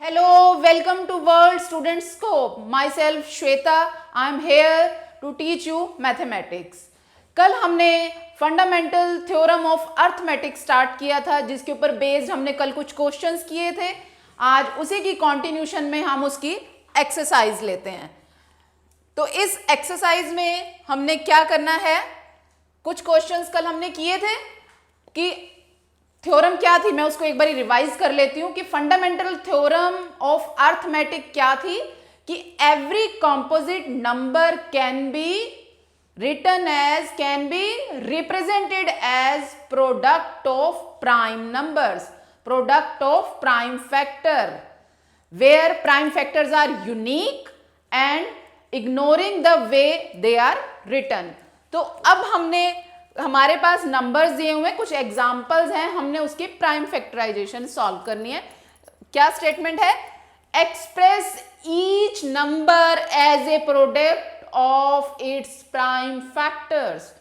Hello, welcome to World Student Scope. Myself Shweta, I am here to teach you mathematics. कल हमने fundamental theorem of arithmetics start किया था, जिसके ऊपर based हमने कल कुछ क्वेश्चंस किए थे. आज उसी की कंटिन्यूशन में हम उसकी एक्सरसाइज लेते हैं. तो इस एक्सरसाइज में हमने क्या करना है, कुछ क्वेश्चंस कल हमने किए थे कि थ्योरम क्या थी, मैं उसको एक बार रिवाइज कर लेती हूं कि फंडामेंटल थ्योरम ऑफ अर्थमेटिक क्या थी कि every composite number can be represented as product of prime numbers, product of prime factor, where prime factors are unique and ignoring the way they are written. तो अब हमारे पास numbers दिए हुए हैं, कुछ एग्जांपल्स हैं, हमने उसकी प्राइम फैक्टराइजेशन सॉल्व करनी है. क्या स्टेटमेंट है? Express each number as a product of its prime factors.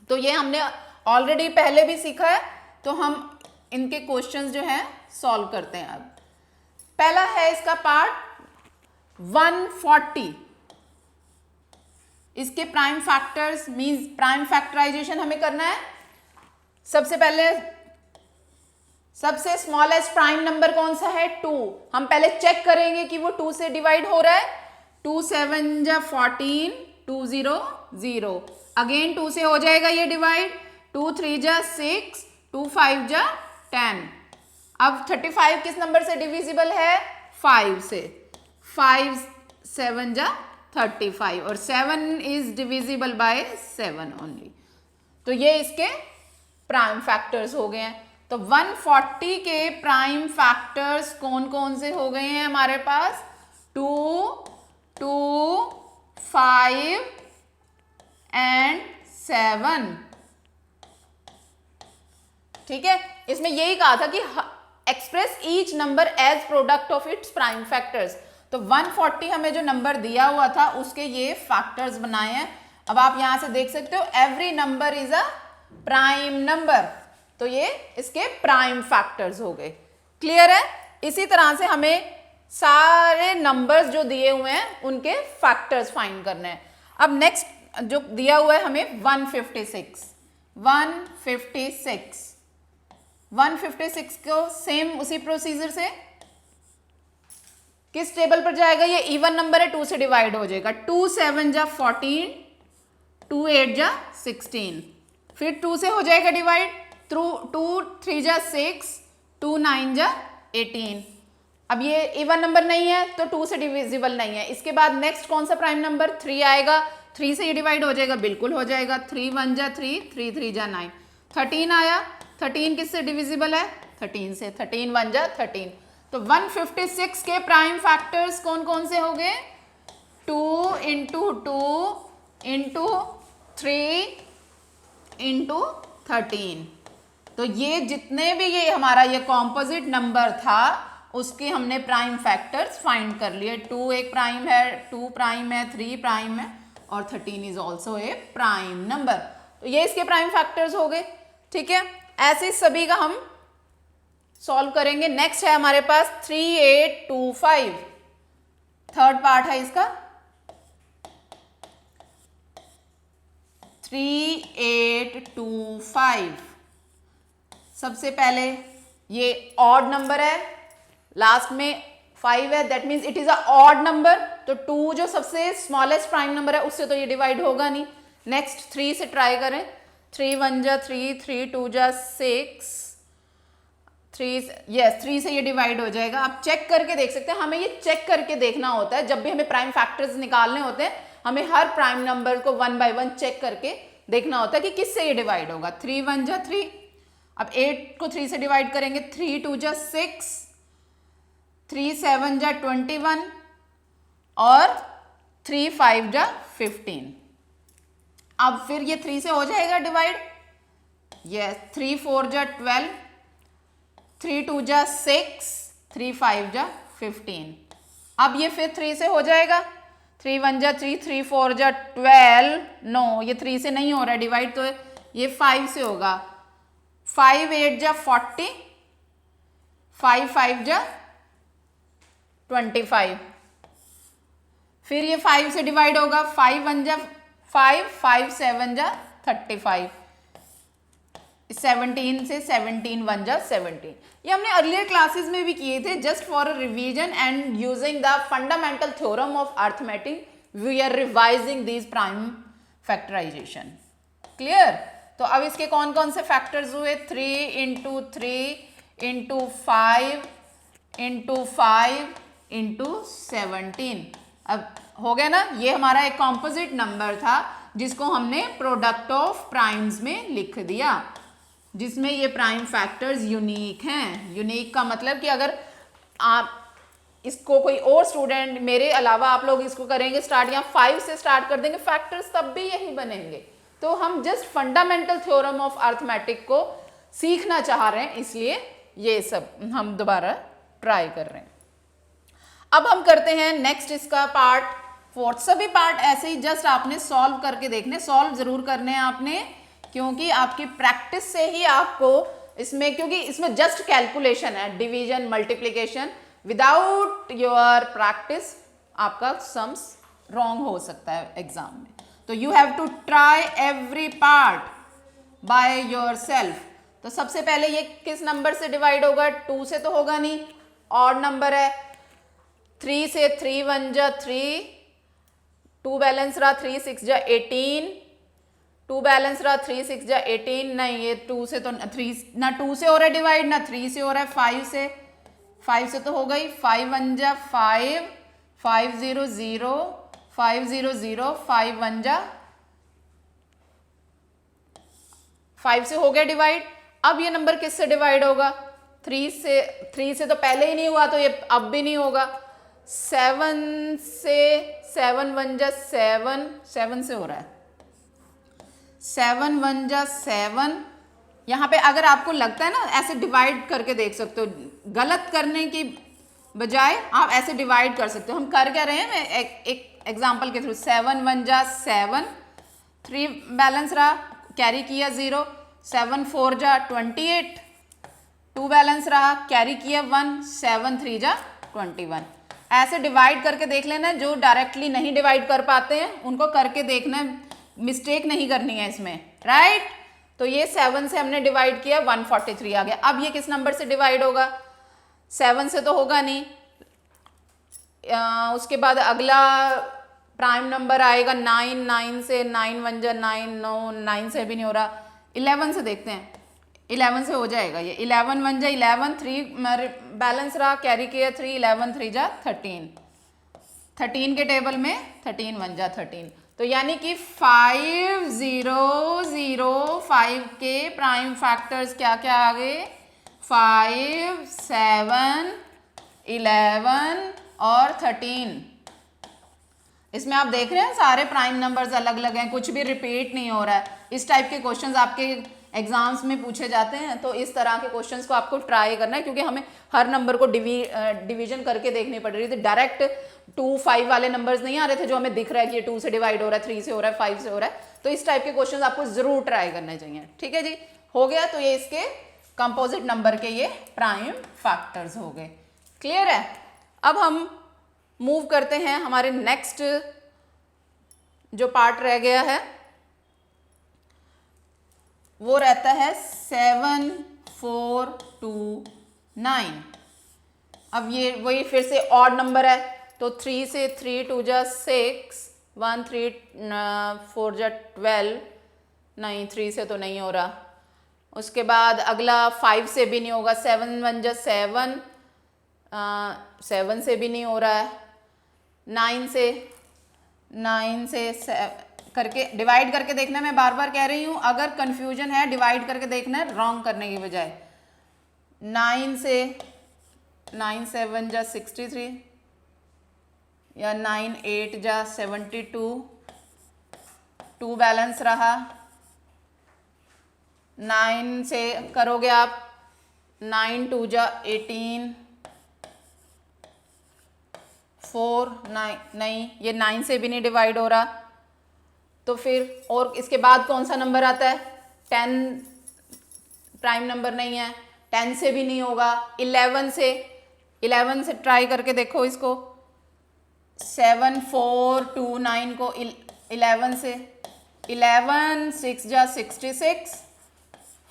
तो ये हमने ऑलरेडी पहले भी सीखा है, तो हम इनके क्वेश्चंस जो हैं सॉल्व करते हैं. अब पहला है इसका पार्ट 140. इसके prime factors means prime factorization हमें करना है. सबसे पहले सबसे स्मॉलेस्ट प्राइम नंबर कौन सा है? 2. हम पहले चेक करेंगे कि वो 2 से डिवाइड हो रहा है. 2 7 जा 14, 2 0 0. अगेन 2 से हो जाएगा ये डिवाइड. 2 3 जा 6, 2 5 जा 10. अब 35 किस नंबर से डिविजिबल है? 5 से. 5 7 जा 35 और 7 इज डिविजिबल बाय 7 ओनली. तो ये इसके प्राइम फैक्टर्स हो गए हैं. तो 140 के प्राइम फैक्टर्स कौन कौन से हो गए हैं हमारे पास? 2, 2, 5 एंड 7. ठीक है, इसमें यही कहा था कि express each number as product of its prime factors. तो 140 हमें जो नंबर दिया हुआ था उसके ये फैक्टर्स बनाए हैं. अब आप यहां से देख सकते हो every number is a prime number, तो ये इसके प्राइम फैक्टर्स हो गए. क्लियर है? इसी तरह से हमें सारे नंबर्स जो दिए हुए हैं उनके फैक्टर्स फाइंड करने हैं. अब नेक्स्ट जो दिया हुआ है हमें 156. 156 को सेम उसी प्रोसीजर से किस टेबल पर जाएगा? ये इवन नंबर है, 2 से डिवाइड हो जाएगा. 2 7 जा 14, 2 8 जा 16. फिर 2 से हो जाएगा डिवाइड. 2 3 जा 6, 2 9 जा 18. अब ये इवन नंबर नहीं है तो 2 से डिविजिबल नहीं है. इसके बाद नेक्स्ट कौन सा प्राइम नंबर? 3 आएगा. 3 से ये डिवाइड हो जाएगा, बिल्कुल हो जाएगा. 3 1 जा 3, 3 3 जा 9. 13 आया. 13 किससे डिविजिबल है? 13 से. 13 1 जा 13. तो 156 के प्राइम फैक्टर्स कौन कौन से हो गए? 2 इंटू 2 इंटू 3 इंटू 13. तो ये जितने भी ये हमारा ये कॉम्पोजिट नंबर था उसके हमने प्राइम फैक्टर्स फाइंड कर लिए. 2 एक प्राइम है, 2 प्राइम है, 3 प्राइम है और 13 is also a prime number. तो ये इसके प्राइम फैक्टर्स हो गए. ठीक है, ऐसे सभी का हम सॉल्व करेंगे. नेक्स्ट है हमारे पास 3825. थर्ड पार्ट है इसका. 3825. सबसे पहले ये ऑड नंबर है, लास्ट में 5 है, that means it is a odd number. तो 2 जो सबसे स्मॉलेस्ट प्राइम नंबर है उससे तो ये डिवाइड होगा नहीं. नेक्स्ट 3 से ट्राई करें. 3 1 जा 3, 3 2 जा 6, 3 से ये डिवाइड हो जाएगा. आप चेक करके देख सकते हैं. हमें ये चेक करके देखना होता है जब भी हमें प्राइम फैक्टर्स निकालने होते हैं. हमें हर प्राइम नंबर को 1 बाय 1 चेक करके देखना होता है कि किससे ये डिवाइड होगा. 3 1 जा 3. अब 8 को 3 से डिवाइड करेंगे. 3 2 जा 6, 3 7 जा 21 और 3 5 जा 15. अब फिर ये 3 से हो जाएगा डिवाइड. यस. 3 4 जा 12, 3 2 जा 6, 3 5 जा 15. अब ये फिर 3 से हो जाएगा. 3 1 जा 3, 3 4 जा 12. नो, ये 3 से नहीं हो रहा है डिवाइड, तो ये 5 से होगा. 5 8 जा 40, 5 5 जा 25। फिर ये 5 से डिवाइड होगा, 5 1 जा 5, 5 7 जा 35, 17 से 17 1 जा 17। ये हमने अर्लियर क्लासेस में भी किए थे। Just for a revision and using the fundamental theorem of arithmetic we are revising these prime factorization. Clear? तो अब इसके कौन कौन से फैक्टर्स हुए, 3 इंटू 3 इंटू 5 इंटू 5 इंटू 17। अब हो गया ना, ये हमारा एक कॉम्पोजिट नंबर था जिसको हमने प्रोडक्ट ऑफ प्राइम्स में लिख दिया, जिसमें ये प्राइम फैक्टर्स यूनिक हैं। यूनिक का मतलब कि अगर आप इसको कोई और स्टूडेंट मेरे अलावा आप लोग इसको करेंगे स्टार्ट, या 5 से स्टार्ट कर देंगे फैक्टर्स, तब भी यही बनेंगे। तो हम just fundamental theorem of arithmetic को सीखना चाह रहे हैं, इसलिए ये सब हम दोबारा ट्राई कर रहे हैं। अब हम करते हैं नेक्स्ट इसका पार्ट 4। सभी पार्ट ऐसे ही जस्ट आपने सॉल्व करके देखने, सॉल्व जरूर करने हैं आपने, क्योंकि आपकी प्रैक्टिस से ही आपको इसमें, क्योंकि इसमें जस्ट कैलकुलेशन है, division multiplication. Without your practice आपका सम्स रॉन्ग हो सकता है एग्जाम में। तो you have to try every part by yourself. तो सबसे पहले ये किस नंबर से डिवाइड होगा, 2 से तो होगा नहीं, ऑड नंबर है। 3 से 3 1 जा 3, 2 बैलेंस रहा, 3 6 जा 18, 2 बैलेंस रहा, 3 6 जा 18। नहीं, ये 2 से तो 3 ना 2 से हो रहा है डिवाइड, ना 3 से हो रहा है। 5 से तो हो गई, 5 1 जा 5, 5 0 0, 5 0 0, 5 1 जा 5 से हो गया डिवाइड। अब ये नंबर किससे डिवाइड होगा, 3 से तो पहले ही नहीं हुआ, तो ये अब भी नहीं होगा। 7 से 7 1 जा 7, 7 से हो रहा है, 7 1 जा 7। यहाँ पे अगर आपको लगता है ना, ऐसे डिवाइड करके देख सकते हो, गलत करने की बजाय आप ऐसे डिवाइड कर सकते हो। हम कर क्या रहे हैं, मैं एक एग्जाम्पल के थ्रू, 7 1 जा 7, 3 बैलेंस रहा, कैरी किया 0, 7 4 जा 28, 2 बैलेंस रहा, कैरी किया 1, 7 3 जा 21। ऐसे डिवाइड करके देख लेना। जो डायरेक्टली नहीं डिवाइड कर पाते हैं उनको करके देखना, मिस्टेक नहीं करनी है इसमें, राइट? तो ये 7 से हमने डिवाइड किया, 143 आ गया। अब ये किस नंबर से डिवाइड होगा, 7 से तो होगा नहीं। उसके बाद अगला प्राइम नंबर आएगा 9, 9 से 9 1 जा 9, 9 9 से भी नहीं हो रहा। 11 से देखते हैं, 11 से हो जाएगा ये। 11 1 जा 11, 3 बैलेंस रहा, कैरी किया 3, 11 3 जा 13, 13 के टेबल में 13 1 जा 13। तो यानी कि 5 0 0 5 के प्राइम फैक्टर्स क्या क्या आ गए, 5 7 11 और 13। इसमें आप देख रहे हैं सारे प्राइम नंबर्स अलग अलग हैं, कुछ भी रिपीट नहीं हो रहा है। इस टाइप के क्वेश्चंस आपके एग्जाम्स में पूछे जाते हैं, तो इस तरह के क्वेश्चंस को आपको ट्राई करना है, क्योंकि हमें हर नंबर को डिवीजन करके देखनी पड़ रही थी। डायरेक्ट 2 5 वाले नंबर्स नहीं आ रहे थे जो हमें दिख रहा है कि ये 2 से डिवाइड हो रहा है, 3 से हो रहा है, 5 से हो रहा है। तो इस टाइप के क्वेश्चन आपको जरूर ट्राई करने चाहिए। ठीक है जी, हो गया। तो ये इसके कंपोजिट नंबर के ये प्राइम फैक्टर्स हो गए। क्लियर है? अब हम मूव करते हैं, हमारे नेक्स्ट जो पार्ट रह गया है वो रहता है 7 4 2 9। अब ये वही फिर से ऑड नंबर है, तो 3 से 3 2 जा 6, 1 3 4 जा 12, नहीं 3 से तो नहीं हो रहा। उसके बाद अगला 5 से भी नहीं होगा, 7 1 जा 7, 7 से भी नहीं हो रहा है। 9 से करके डिवाइड करके देखना है। मैं बार बार कह रही हूँ, अगर कंफ्यूजन है डिवाइड करके देखना है, रॉन्ग करने की बजाय। 9 से 9 7 जा 63, या 9 8 जा 72, 2 बैलेंस रहा। 9 से करोगे आप, 9 2 जा 18, 4 9, नहीं ये 9 से भी नहीं डिवाइड हो रहा। तो फिर और इसके बाद कौन सा नंबर आता है, 10 प्राइम नंबर नहीं है, 10 से भी नहीं होगा। 11 से 11 से ट्राई करके देखो इसको, 7 4 2 9 को 11 से, 11 6 जा 66,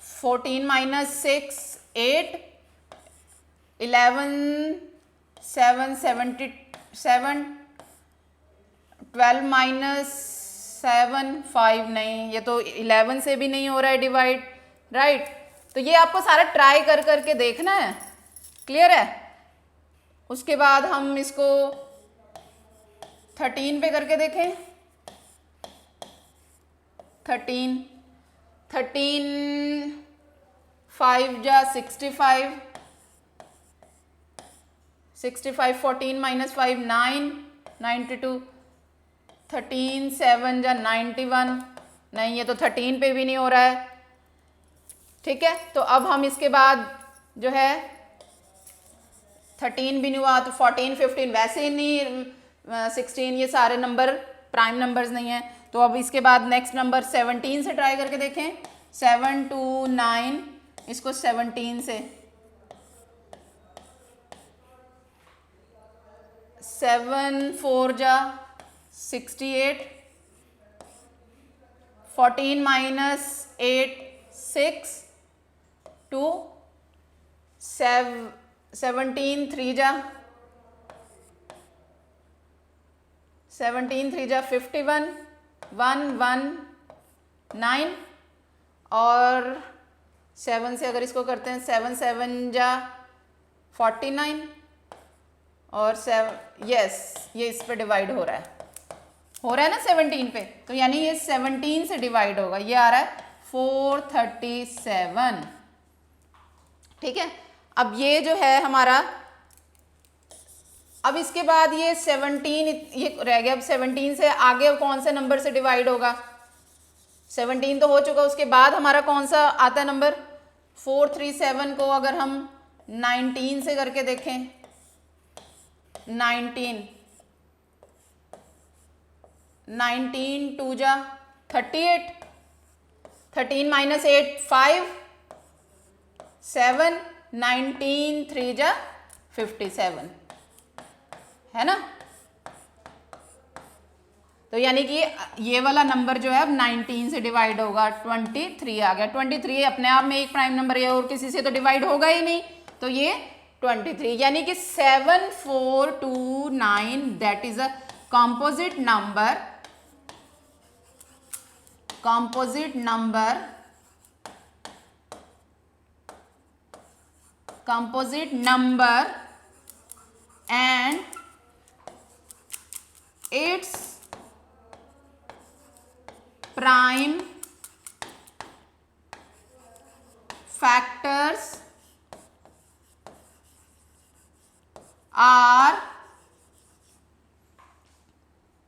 14 माइनस 6 8, 11 7 77, 12 माइनस 7 5, नहीं ये तो 11 से भी नहीं हो रहा है डिवाइड, राइट। तो ये आपको सारा ट्राई कर करके देखना है, क्लियर है। उसके बाद हम इसको 13 पे करके देखें, 13 5 जा 65, 65 14 माइनस 5 9, 92, 13 7 जा 91, नहीं ये तो 13 पे भी नहीं हो रहा है, ठीक है। तो अब हम इसके बाद जो है 13 भी नहीं हुआ तो 14 15 वैसे ही नहीं, 16 ये सारे नंबर प्राइम नंबर्स नहीं है। तो अब इसके बाद नेक्स्ट नंबर 17 से ट्राई करके देखें, 7 2 9, इसको 17 से, 7 4 जा 68, 14 माइनस 8 6 2, 17 3 जा 51, 1 1 9, और 7 से अगर इसको करते हैं 7 7 जा 49, और 7 यस ये इस पे डिवाइड हो रहा है ना 17 पे, तो यानी ये 17 से डिवाइड होगा, ये आ रहा है 437, ठीक है। अब ये जो है हमारा, अब इसके बाद ये 17 ये रह गया, अब 17 से आगे कौन से नंबर से डिवाइड होगा, 17 तो हो चुका, उसके बाद हमारा कौन सा आता है नंबर, 437 को अगर हम 19 से करके देखें, 19 2 जा 38, 13 माइनस 8 5 7, 19 3 जा 57, है ना। तो यानी कि ये वाला नंबर जो है अब 19 से डिवाइड होगा, 23 आ गया, 23 अपने आप में एक प्राइम नंबर है और किसी से तो डिवाइड होगा ही नहीं, तो ये 23, यानी कि 7429 that is a composite number and its prime factors are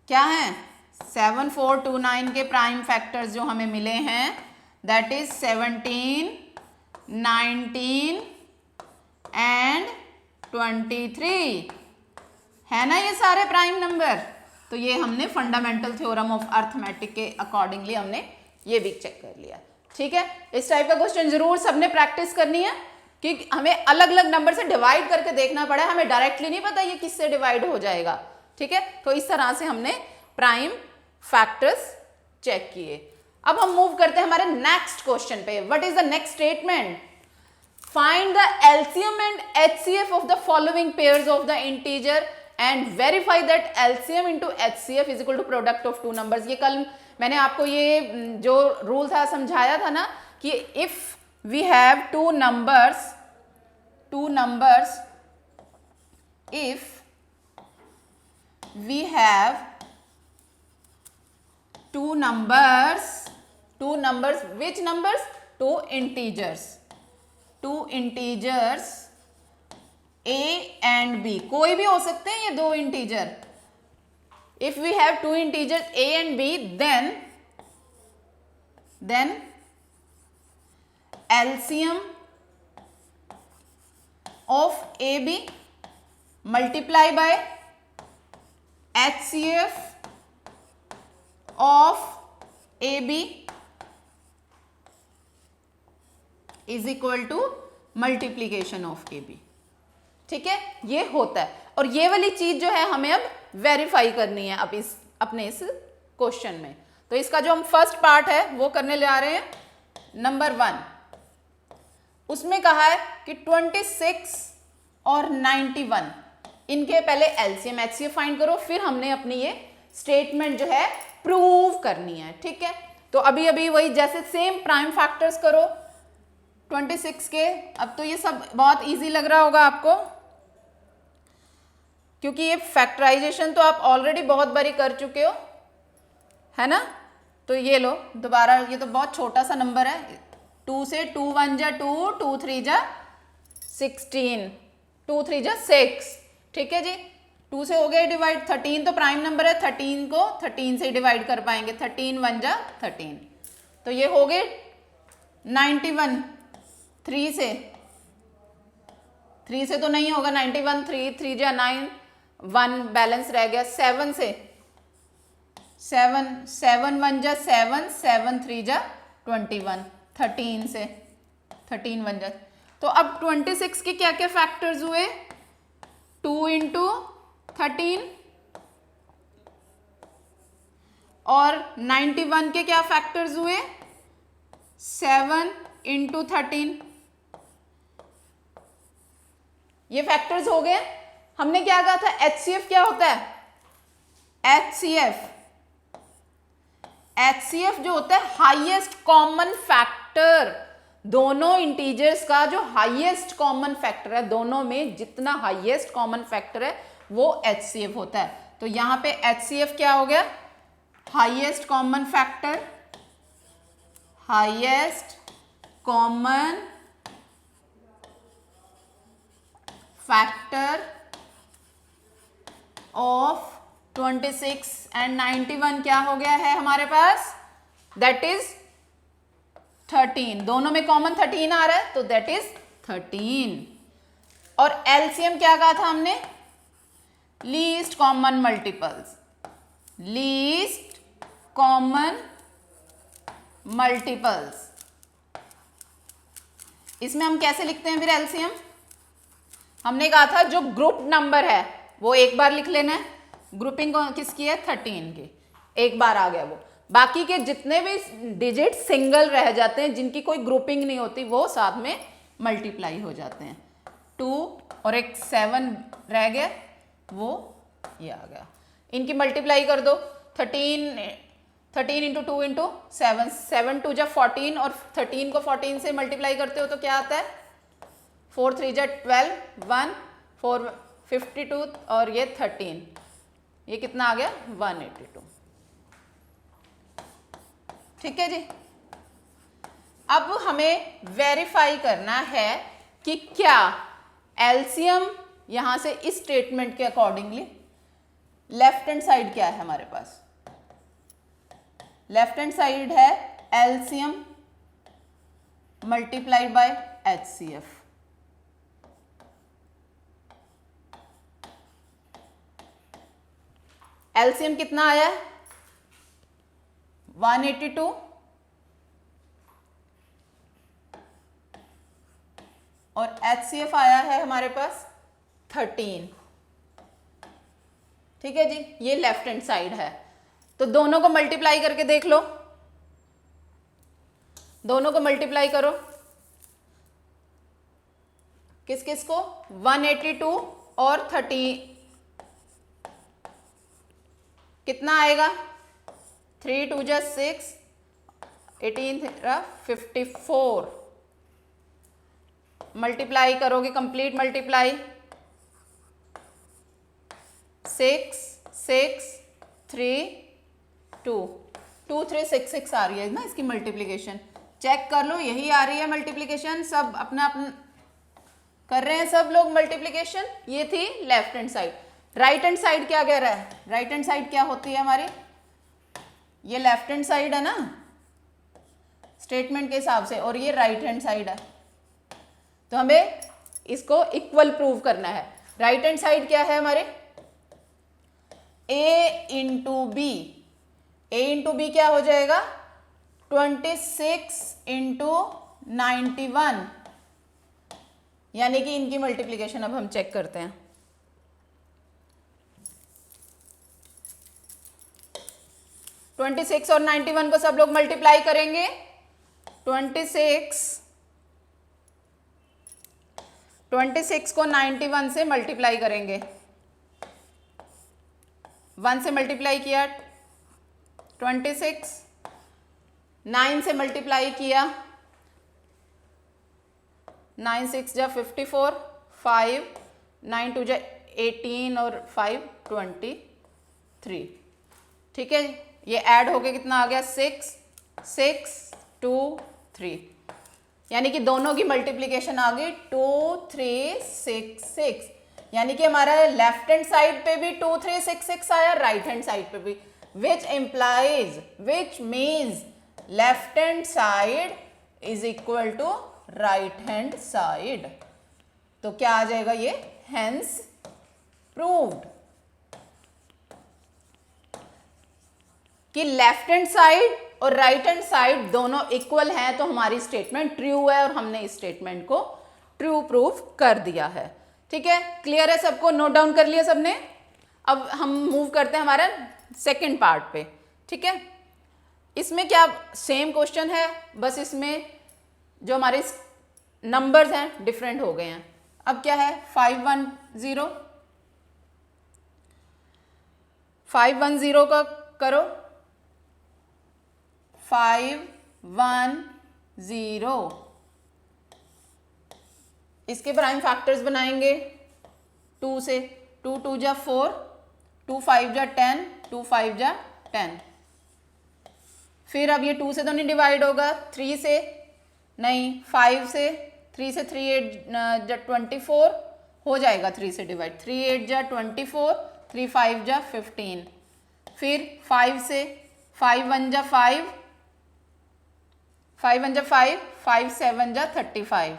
क्या है, 7429 के प्राइम फैक्टर्स जो हमें मिले हैं दैट इज 17 19 एंड 23, है ना ये सारे प्राइम नंबर। तो ये हमने फंडामेंटल थ्योरम ऑफ अर्थमेटिक के अकॉर्डिंगली हमने ये भी चेक कर लिया, ठीक है। इस टाइप का क्वेश्चन जरूर सबने प्रैक्टिस करनी है कि हमें अलग अलग नंबर से डिवाइड करके देखना पड़ा, हमें डायरेक्टली नहीं पता ये किससे डिवाइड हो जाएगा, ठीक है। तो इस तरह से हमने प्राइम फैक्टर्स चेक किए। अब हम मूव करते हैं हमारे नेक्स्ट क्वेश्चन पे। What is the next statement, find the LCM and HCF of the following pairs of the integer and verify that LCM into HCF is equal to product of two numbers. ये कल मैंने आपको ये जो rule था समझाया था ना कि if we have two numbers if we have two numbers which numbers, two integers a and b, कोई भी हो सकते हैं ये दो integer. if we have two integers a and b then LCM of AB multiply by HCF of AB is equal to multiplication of AB, ठीक है, ये होता है। और ये वाली चीज जो है हमें अब वेरीफाई करनी है अब इस अपने इस क्वेश्चन में। तो इसका जो हम फर्स्ट पार्ट है वो करने ले आ रहे हैं। नंबर 1 उसमें कहा है कि 26 और 91 इनके पहले एलसीएम एचसीएफ फाइंड करो, फिर हमने अपनी ये स्टेटमेंट जो है प्रूव करनी है। ठीक है, तो अभी अभी वही जैसे सेम प्राइम फैक्टर्स करो 26 के। अब तो ये सब बहुत इजी लग रहा होगा आपको, क्योंकि ये फैक्टराइजेशन तो आप ऑलरेडी बहुत बारी कर चुके हो, है ना। तो ये लो दोबारा, ये तो बहुत छोटा सा नंबर है। 2 से 2 1 जा 2, 2 3 जा 16, 2 3 जा 6। ठीक है जी, 2 से हो गया डिवाइड। 13 तो प्राइम नंबर है, 13 को 13 से डिवाइड कर पाएंगे। 13 1 जा 13, तो ये हो गए 91। 3 से तो नहीं होगा 91, 3 3 जा 9, 1 बैलेंस रह गया। 7 से 7 7 1 जा 7, 7 3 जा 21। 13 से 13 1 जा, तो अब 26 के क्या क्या फैक्टर्स हुए? 2 इंटू 13, और 91 के क्या फैक्टर्स हुए? 7 इंटू 13। ये फैक्टर्स हो गए। हमने क्या कहा था? एचसीएफ क्या होता है? एचसीएफ जो होता है हाईएस्ट कॉमन फैक्टर, दोनों इंटीजर्स का जो हाईएस्ट कॉमन फैक्टर है, दोनों में जितना हाईएस्ट कॉमन फैक्टर है वो एचसीएफ होता है। तो यहां पे एचसीएफ क्या हो गया? Highest common factor, highest common factor of 26 and 91 क्या हो गया है हमारे पास? That is 13। दोनों में कॉमन 13 आ रहा है, तो दैट इज 13। और एलसीएम क्या कहा था हमने? Least common multiples, least common multiples. इसमें हम कैसे लिखते हैं फिर एलसीएम? हमने कहा था जो ग्रुप नंबर है वो एक बार लिख लेना है। ग्रुपिंग किसकी है? 13 की, एक बार आ गया वो। बाकी के जितने भी डिजिट सिंगल रह जाते हैं, जिनकी कोई ग्रुपिंग नहीं होती, वो साथ में मल्टीप्लाई हो जाते हैं। 2 और एक 7 रह गया, वो ये आ गया। इनकी मल्टीप्लाई कर दो। 13 इंटू 2 इंटू 7, 7 2 जा 14, और 13 को 14 से मल्टीप्लाई करते हो तो क्या आता है? 4 3 जा 12, 1 4 52, और ये 13, ये कितना आ गया? 182। ठीक है जी। अब हमें वेरीफाई करना है कि क्या एलसीएम यहां से इस स्टेटमेंट के अकॉर्डिंगली लेफ्ट हैंड साइड क्या है हमारे पास? लेफ्ट हैंड साइड है LCM multiplied by HCF. LCM कितना आया है? 182, और एचसीएफ आया है हमारे पास 13। ठीक है जी, ये लेफ्ट हैंड साइड है। तो दोनों को मल्टीप्लाई करके देख लो, दोनों को मल्टीप्लाई करो। किस किस को? 182 और 30, कितना आएगा? 3 2 जा 6, 18 54। मल्टीप्लाई करोगे, कंप्लीट मल्टीप्लाई। 6 6 3 2 2 3 6 6 आ रही है ना इसकी मल्टीप्लीकेशन। चेक कर लो, यही आ रही है मल्टीप्लीकेशन। सब अपना अपना कर रहे हैं सब लोग मल्टीप्लीकेशन। ये थी left hand side. Right hand side क्या कह रहा है? राइट हैंड साइड क्या होती है हमारी? ये लेफ्ट हैंड साइड है ना स्टेटमेंट के हिसाब से, और ये राइट हैंड साइड है। तो हमें इसको इक्वल प्रूव करना है। राइट हैंड साइड क्या है हमारे? a into B. a into B क्या हो जाएगा? 26 इंटू 91। यानी कि इनकी मल्टीप्लिकेशन अब हम चेक करते हैं। 26 और 91 को सब लोग मल्टीप्लाई करेंगे। 26 को 91 से मल्टीप्लाई करेंगे। 1 से मल्टीप्लाई किया 26, 9 से मल्टीप्लाई किया 9 6 जा 54, 5 9 2 जा 18 और 5 23। ठीक है, ये ऐड होके कितना आ गया 6 6 2 3, यानी कि दोनों की मल्टीप्लिकेशन आ गई 2 3 6 6, यानी कि हमारा लेफ्ट हैंड साइड पे भी 2 3 6 6 आया, राइट हैंड साइड पे भी, which means left hand side is equal to right hand side. तो क्या आ जाएगा ये, हेंस प्रूव्ड कि लेफ्ट हैंड साइड और राइट हैंड साइड दोनों इक्वल हैं, तो हमारी स्टेटमेंट ट्रू है और हमने इस स्टेटमेंट को ट्रू प्रूफ कर दिया है। ठीक है, क्लियर है सबको, नोट डाउन कर लिया सबने। अब हम मूव करते हैं हमारा सेकंड पार्ट पे। ठीक है, इसमें क्या सेम क्वेश्चन है, बस इसमें जो हमारे नंबर्स हैं डिफरेंट हो गए हैं। अब क्या है 510 का करो 510, इसके प्राइम फैक्टर्स बनाएंगे 2 से, 2 2 जा 4, 2 5 जा 10, 2 5 जा 10। फिर अब ये 2 से तो नहीं डिवाइड होगा, 3 से नहीं, 5 से, 3 से 3 8 जा 24 हो जाएगा, 3 से डिवाइड, 3 8 जा 24, 3 5 जा 15। फिर 5 से, 5 1 जा 5, 5 1 जा 5, 5 7 जा 35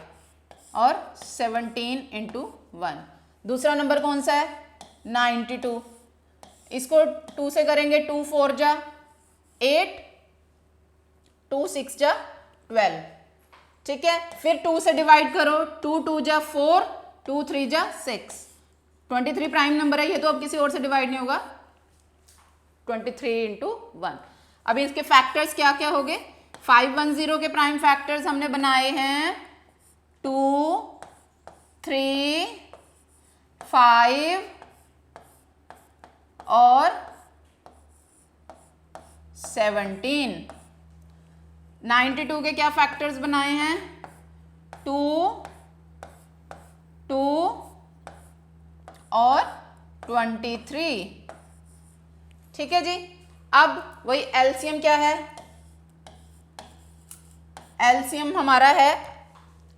और 17 इंटू 1। दूसरा नंबर कौन सा है 92, इसको 2 से करेंगे, 2 4 जा 8, 2 6 जा 12। ठीक है, फिर 2 से डिवाइड करो, 2 2 जा 4, 2 3 जा 6, 23 प्राइम नंबर है ये, तो अब किसी और से डिवाइड नहीं होगा, 23 इंटू 1। अभी इसके फैक्टर्स क्या क्या हो गए, 510 के प्राइम फैक्टर्स हमने बनाए हैं 2 3 5 और 17। 92 के क्या फैक्टर्स बनाए हैं 2 2 और 23। ठीक है जी, अब वही एलसीएम क्या है, एलसीएम हमारा है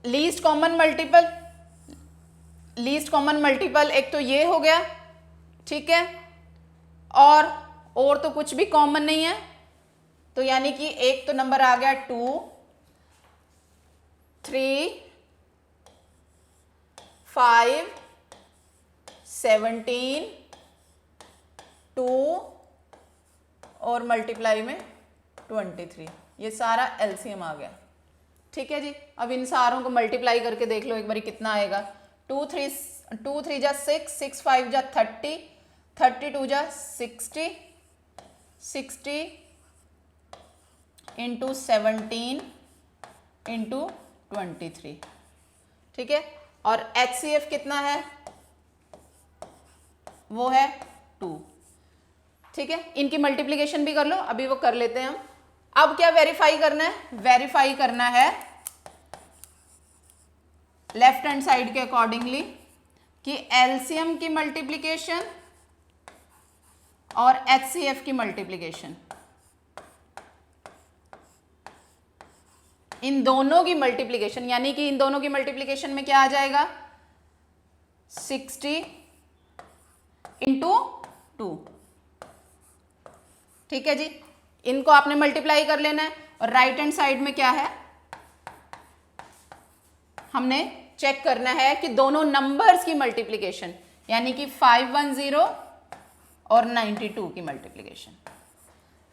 least common multiple. Least common multiple एक तो ये हो गया, ठीक है, और तो कुछ भी कॉमन नहीं है, तो यानी कि एक तो नंबर आ गया 2 3 5 17 2 और मल्टीप्लाई में 23, ये सारा एलसीएम आ गया। ठीक है जी, अब इन सारों को मल्टीप्लाई करके देख लो एक बारी कितना आएगा, 2 3 जा 6, 6 5 जा 30, 32 जा 60, 60 इंटू 17 इंटू 23। ठीक है, और HCF कितना है, वो है 2। ठीक है, इनकी मल्टीप्लिकेशन भी कर लो, अभी वो कर लेते हैं हम। अब क्या वेरीफाई करना है, वेरीफाई करना है लेफ्ट हैंड साइड के अकॉर्डिंगली कि एलसीएम की मल्टीप्लिकेशन और HCF की मल्टीप्लिकेशन, इन दोनों की मल्टीप्लिकेशन, यानी कि इन दोनों की मल्टीप्लिकेशन में क्या आ जाएगा 60 इंटू 2। ठीक है जी, इनको आपने मल्टीप्लाई कर लेना है, और राइट हैंड साइड में क्या है हमने चेक करना है कि दोनों नंबर्स की मल्टीप्लिकेशन, यानी कि 510 और 92 की मल्टीप्लिकेशन,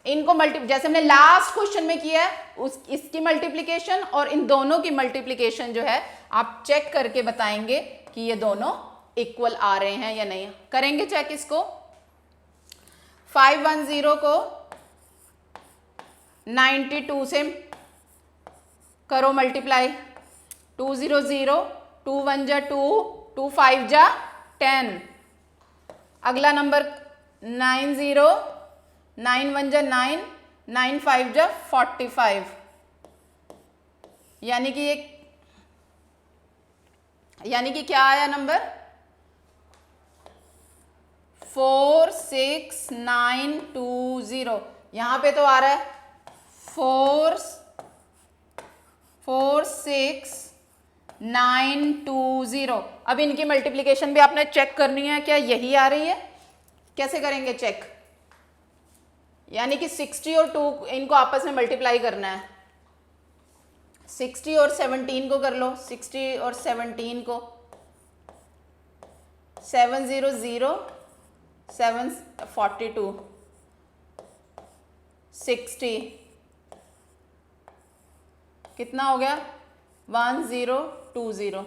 इनको जैसे हमने लास्ट क्वेश्चन में किया है इसकी मल्टीप्लीकेशन और इन दोनों की मल्टीप्लीकेशन जो है आप चेक करके बताएंगे कि ये दोनों इक्वल आ रहे हैं या नहीं। करेंगे चेक इसको। 510 को 92 से करो मल्टीप्लाई, 200, 2 1 जा 2, 2 5 जा 10। अगला नंबर 90, 9 1 जा 9, 9 5 जा 45। यानी कि क्या आया नंबर 46920। यहां पे तो आ रहा है 46920। अब इनकी मल्टीप्लिकेशन भी आपने चेक करनी है, क्या यही आ रही है? कैसे करेंगे चेक? यानी कि 60 और 2 इनको आपस में मल्टीप्लाई करना है। 60 और 17 को कर लो, 60 और 17 को 700 742 60 कितना हो गया 1020।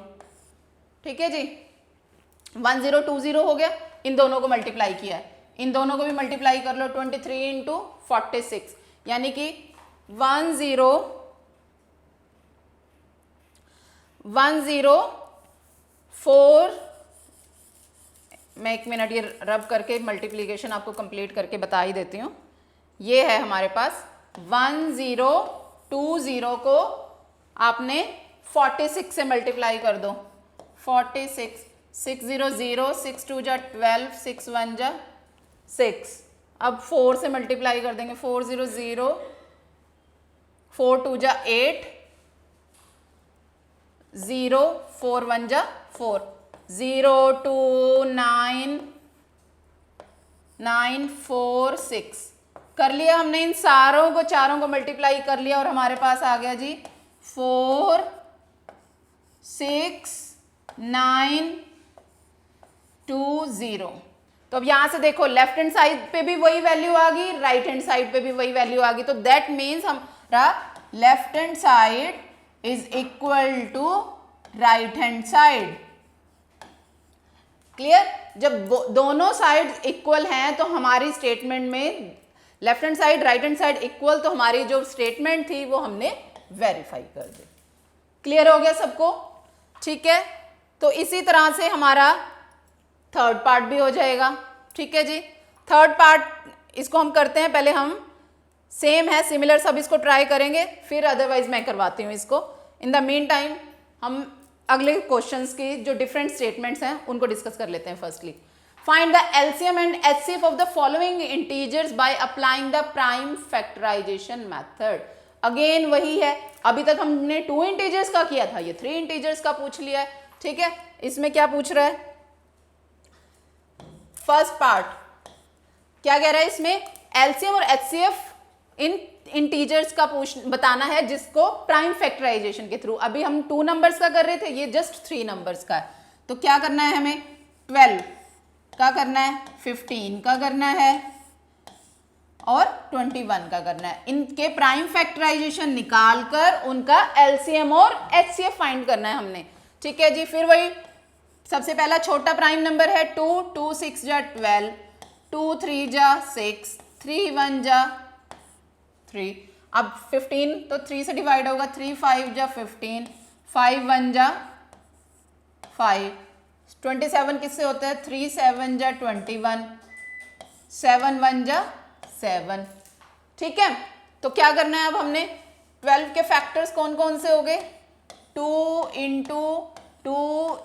ठीक है जी, 1020 हो गया। इन दोनों को मल्टीप्लाई किया है, इन दोनों को भी मल्टीप्लाई कर लो 23 इंटू 46 यानी कि 104। मैं 1 मिनट ये रब करके मल्टीप्लिकेशन आपको कंप्लीट करके बता ही देती हूँ। ये है हमारे पास 1020 को आपने 46 से मल्टीप्लाई कर दो। 46 600 6 2 जा 12 6 1 जा 6। अब 4 से मल्टीप्लाई कर देंगे 400 4 2 जा 8 0 4 1 जा 4 0 2 9 9 4 6। कर लिया हमने, इन चारों को मल्टीप्लाई कर लिया और हमारे पास आ गया जी 4 6 9 2 0। तो अब यहां से देखो लेफ्ट हैंड साइड पे भी वही वैल्यू आ गई, राइट हैंड साइड पे भी वही वैल्यू आ गई। तो दैट मीन्स हमारा left hand side is equal to right hand side. Clear? जब दोनों साइड इक्वल हैं तो हमारी स्टेटमेंट में left hand side right hand side equal, तो हमारी जो स्टेटमेंट थी वो हमने वेरीफाई कर दी। क्लियर हो गया सबको? ठीक है, तो इसी तरह से हमारा थर्ड पार्ट भी हो जाएगा। ठीक है जी, थर्ड पार्ट इसको हम करते हैं, पहले हम सेम है सिमिलर सब इसको ट्राई करेंगे, फिर अदरवाइज मैं करवाती हूँ इसको। इन द मीन टाइम हम अगले क्वेश्चंस की जो डिफरेंट स्टेटमेंट्स हैं उनको डिस्कस कर लेते हैं। Firstly find the LCM and HCF of the following integers by applying the prime factorization method. Again वही है, अभी तक हमने 2 इंटीजर्स का किया था, ये 3 इंटीजर्स का पूछ लिया है। ठीक है, इसमें क्या पूछ रहा है? फर्स्ट पार्ट क्या कह रहा है? इसमें एलसीएम और एचसीएफ इन इंटीजर्स का बताना है जिसको प्राइम फैक्टराइजेशन के थ्रू। अभी हम 2 नंबर्स का कर रहे थे, ये जस्ट 3 नंबर्स का है। तो क्या करना है हमें? 12 का करना है, 15 का करना है और 21 का करना है। इनके प्राइम फैक्टराइजेशन निकालकर उनका एलसीएम और एचसीएफ फाइंड करना है हमने। ठीक है जी, फिर वही सबसे पहला छोटा प्राइम नंबर है 2 2 6 जा 12 2 3 जा 6 3 1 जा 3। अब 15 तो 3 से डिवाइड होगा, 3 5 जा 15 5 1 जा 5। 27 किससे होता है? 3 7 जा 21 7 1 जा 7। ठीक है, तो क्या करना है अब हमने? 12 के फैक्टर्स कौन कौन से हो गए? 2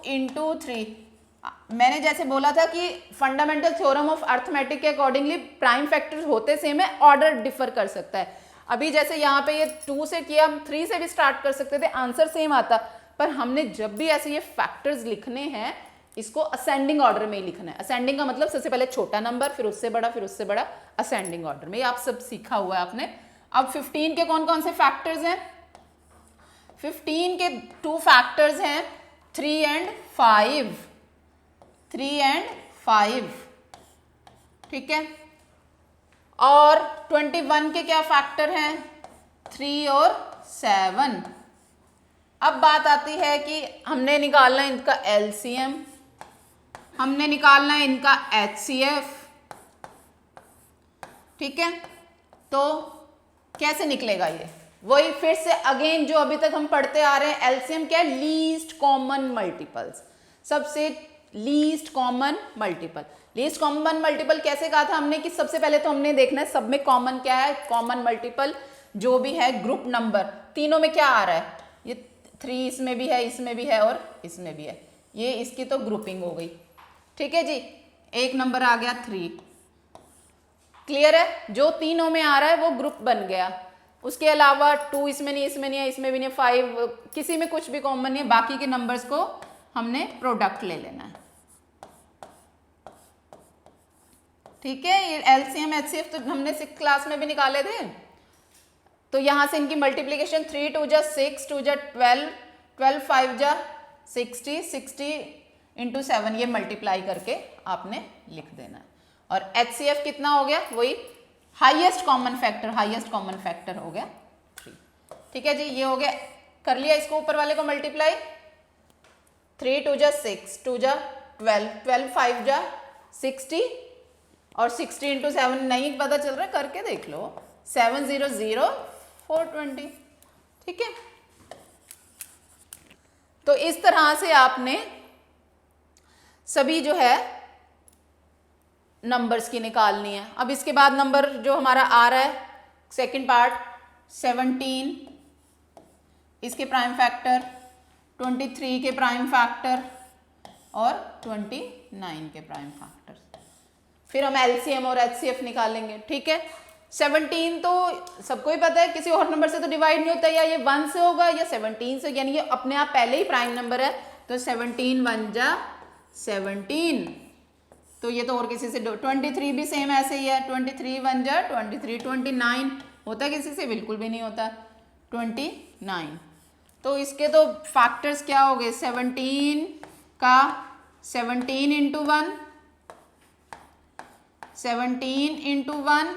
इंटू 3। मैंने जैसे बोला था कि फंडामेंटल थ्योरम ऑफ अर्थमेटिक के अकॉर्डिंगली प्राइम फैक्टर्स होते सेम है, ऑर्डर डिफर कर सकता है। अभी जैसे यहाँ पे ये 2 से किया, हम 3 से भी स्टार्ट कर सकते थे, आंसर सेम आता। पर हमने जब भी ऐसे ये फैक्टर्स लिखने हैं इसको असेंडिंग ऑर्डर में ही लिखना है। असेंडिंग का मतलब सबसे पहले छोटा नंबर, फिर उससे बड़ा, फिर उससे बड़ा, असेंडिंग ऑर्डर में। ये आप सब सीखा हुआ है आपने। अब 15 के कौन कौन से फैक्टर्स हैं? 15 के 2 फैक्टर्स हैं 3 एंड 5। 3 एंड 5। ठीक है, और 21 के क्या फैक्टर हैं, 3 और 7। अब बात आती है कि हमने निकालना है इनका एलसीएम, हमने निकालना है इनका एचसीएफ, ठीक है। तो कैसे निकलेगा ये, वही फिर से अगेन जो अभी तक हम पढ़ते आ रहे हैं, एलसीएम क्या है, लीस्ट कॉमन मल्टीपल्स, सबसे least common multiple. Least common multiple कैसे कहा था हमने कि सबसे पहले तो हमने देखना है सब में कॉमन क्या है, कॉमन मल्टीपल जो भी है ग्रुप नंबर, तीनों में क्या आ रहा है, ये 3 इसमें भी है, इसमें भी है और इसमें भी है, ये इसकी तो ग्रुपिंग हो गई, ठीक है जी। एक नंबर आ गया 3, क्लियर है, जो तीनों में आ रहा है वो ग्रुप बन गया। उसके अलावा 2 इसमें नहीं, इसमें नहीं है, इसमें भी नहीं, 5 किसी में कुछ भी कॉमन नहीं है, बाकी के नंबर्स को हमने प्रोडक्ट ले लेना है, ठीक है। ये एलसीएम एचसीएफ तो हमने 6th क्लास में भी निकाले थे। तो यहां से इनकी मल्टीप्लीकेशन 3 2 जा 6, 2 जा 12, 12 5 जा 60, 60 इंटू 7 ये मल्टीप्लाई करके आपने लिख देना है। और एचसीएफ कितना हो गया, वही highest common factor, highest common factor हो गया 3, ठीक है जी। ये हो गया, कर लिया इसको ऊपर वाले को मल्टीप्लाई, 3 2 जा 6, 2 जा 12, 12 5 जा 60 और 60 इंटू 7 नहीं पता चल रहा, करके देख लो, 7 0 0 420, ठीक है। तो इस तरह से आपने सभी जो है नंबर्स की निकालनी है। अब इसके बाद नंबर जो हमारा आ रहा है सेकंड पार्ट 17, इसके प्राइम फैक्टर, 23 के प्राइम फैक्टर और 29 के प्राइम फैक्टर, फिर हम एलसीएम और एचसीएफ निकालेंगे, ठीक है। 17 तो सबको ही पता है किसी और नंबर से तो डिवाइड नहीं होता, या ये 1 से होगा या 17 से, यानी ये अपने आप पहले ही प्राइम नंबर है, तो 17 1 जा 17, तो ये तो और किसी से 23 भी सेम ऐसे ही है, 23 1 जा 23, 29 होता किसी से, बिल्कुल भी नहीं होता 29। तो इसके तो फैक्टर्स क्या हो गए, 17 का 17 इंटू 1, 17 इंटू 1,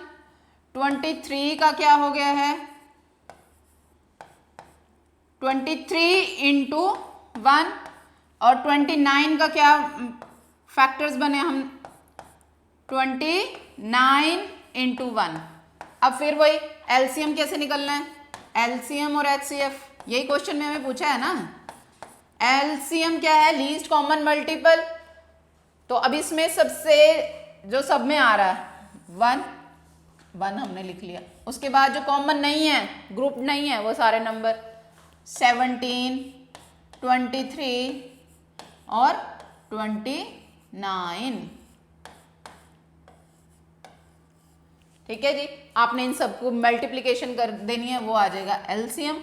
23 का क्या हो गया है, 23 इंटू 1 और 29 का क्या फैक्टर्स बने हम, 29 इंटू 1। अब फिर वही एलसीएम कैसे निकलना है, एलसीएम और एचसीएफ, यही क्वेश्चन में हमें पूछा है ना। एलसीएम क्या है, लीस्ट कॉमन मल्टीपल, तो अब इसमें सबसे जो सब में आ रहा है 1 हमने लिख लिया, उसके बाद जो कॉमन नहीं है, ग्रुप नहीं है, वो सारे नंबर 17 23 और 29, ठीक है जी। आपने इन सबको मल्टीप्लिकेशन कर देनी है, वो आ जाएगा एलसीएम।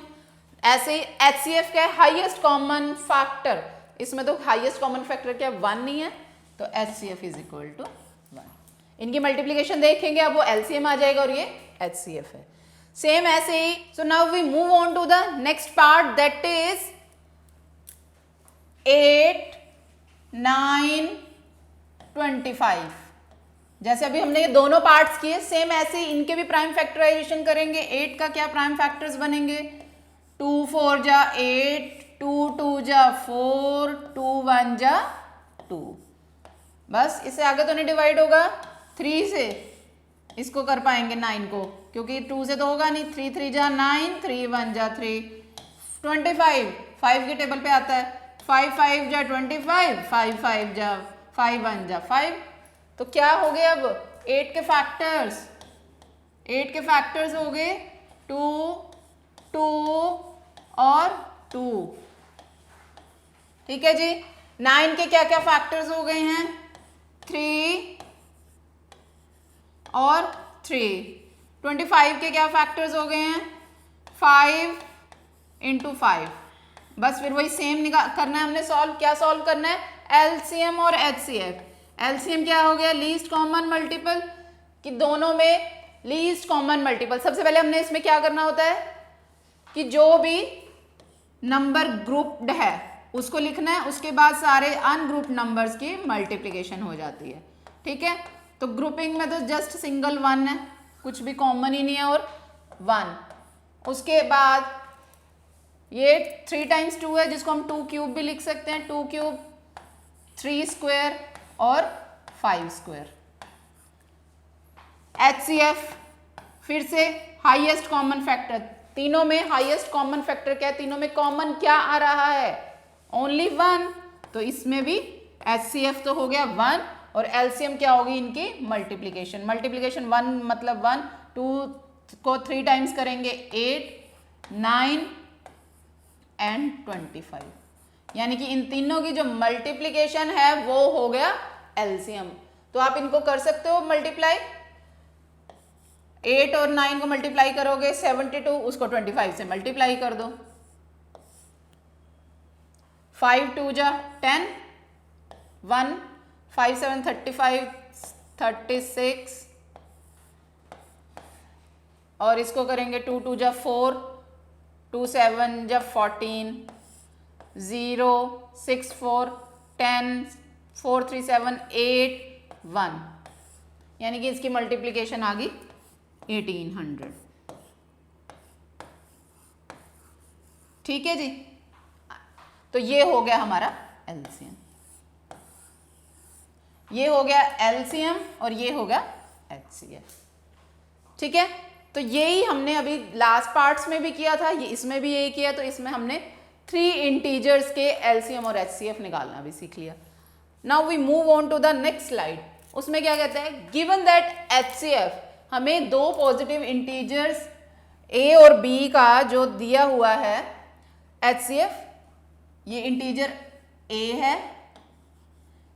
ऐसे ही एचसीएफ क्या है, हाईएस्ट कॉमन फैक्टर, इसमें तो हाईएस्ट कॉमन फैक्टर क्या 1 नहीं है, तो एचसीएफ इज इक्वल टू 1। इनकी मल्टीप्लिकेशन देखेंगे, अब वो एलसीएम आ जाएगा और ये एचसीएफ है। सेम ऐसे ही, so now we move on to the next part, that is 8 9 25। जैसे अभी हमने ये दोनों पार्ट्स किए, सेम ऐसे ही इनके भी प्राइम फैक्टराइजेशन करेंगे। 8 का क्या प्राइम फैक्टर्स बनेंगे, 2 4 जा 8, 2 2 जा 4, 2 1 जा 2, बस इससे आगे तो नहीं डिवाइड होगा। 3 से इसको कर पाएंगे 9 को, क्योंकि 2 से तो होगा नहीं, 3 3 जा 9, 3 1 जा 3, 25 5 के टेबल पे आता है, 5 5 जा 25, 5 5 जा 5 1 जा 5, तो क्या हो गए अब 8 के फैक्टर्स, 8 के फैक्टर्स हो गए 2 2 और 2, ठीक है जी। 9 के क्या क्या फैक्टर्स हो गए हैं, 3 और 3। 25 के क्या फैक्टर्स हो गए हैं, 5 इंटू 5। बस फिर वही सेम करना है हमने सॉल्व, क्या सॉल्व करना है, एलसीएम और एचसीएफ। एलसीएम क्या हो गया, लीस्ट कॉमन मल्टीपल, कि दोनों में लीस्ट कॉमन मल्टीपल। सबसे पहले हमने इसमें क्या करना होता है कि जो भी नंबर ग्रुप्ड है उसको लिखना है, उसके बाद सारे अनग्रुप्ड नंबर्स की मल्टीप्लिकेशन हो जाती है, ठीक है। तो ग्रुपिंग में तो जस्ट सिंगल 1 है, कुछ भी कॉमन ही नहीं है, और 1। उसके बाद ये 3 टाइम्स 2 है, जिसको हम 2 क्यूब भी लिख सकते हैं, 2 क्यूब 3 स्क्वायर और 5 स्क्वायर। HCF फिर से हाईएस्ट कॉमन फैक्टर, तीनों में हाईएस्ट कॉमन फैक्टर क्या है, तीनों में कॉमन क्या आ रहा है, ओनली 1। तो इसमें भी HCF तो हो गया 1, और LCM क्या होगी इनकी, मल्टीप्लीकेशन। मल्टीप्लीकेशन 1 मतलब 1, 2 को 3 टाइम्स करेंगे 8, 9 एंड 25, यानी कि इन तीनों की जो मल्टीप्लीकेशन है वो हो गया LCM। तो आप इनको कर सकते हो मल्टीप्लाई, 8 और 9 को मल्टीप्लाई करोगे 72, उसको 25 से मल्टीप्लाई कर दो, 5 2 जा 10, 1 5 7 35 36, और इसको करेंगे 2 2 जा 4, 2 7 जा 14, 0 6 4 10 4 3 7 8 1, यानी कि इसकी मल्टीप्लीकेशन आ गई 1800। ठीक है जी, तो ये हो गया हमारा LCM, ये हो गया LCM और ये हो गया HCF। ठीक है, तो यही हमने अभी लास्ट पार्ट्स में भी किया था, ये इसमें भी यही किया, तो इसमें हमने 3 इंटीजर्स के LCM और HCF निकालना भी सीख लिया। Now we move on to the next slide. उसमें क्या कहते हैं, गिवन दैट HCF हमें 2 पॉजिटिव इंटीजर्स A और B का जो दिया हुआ है, HCF ये इंटीजर A है,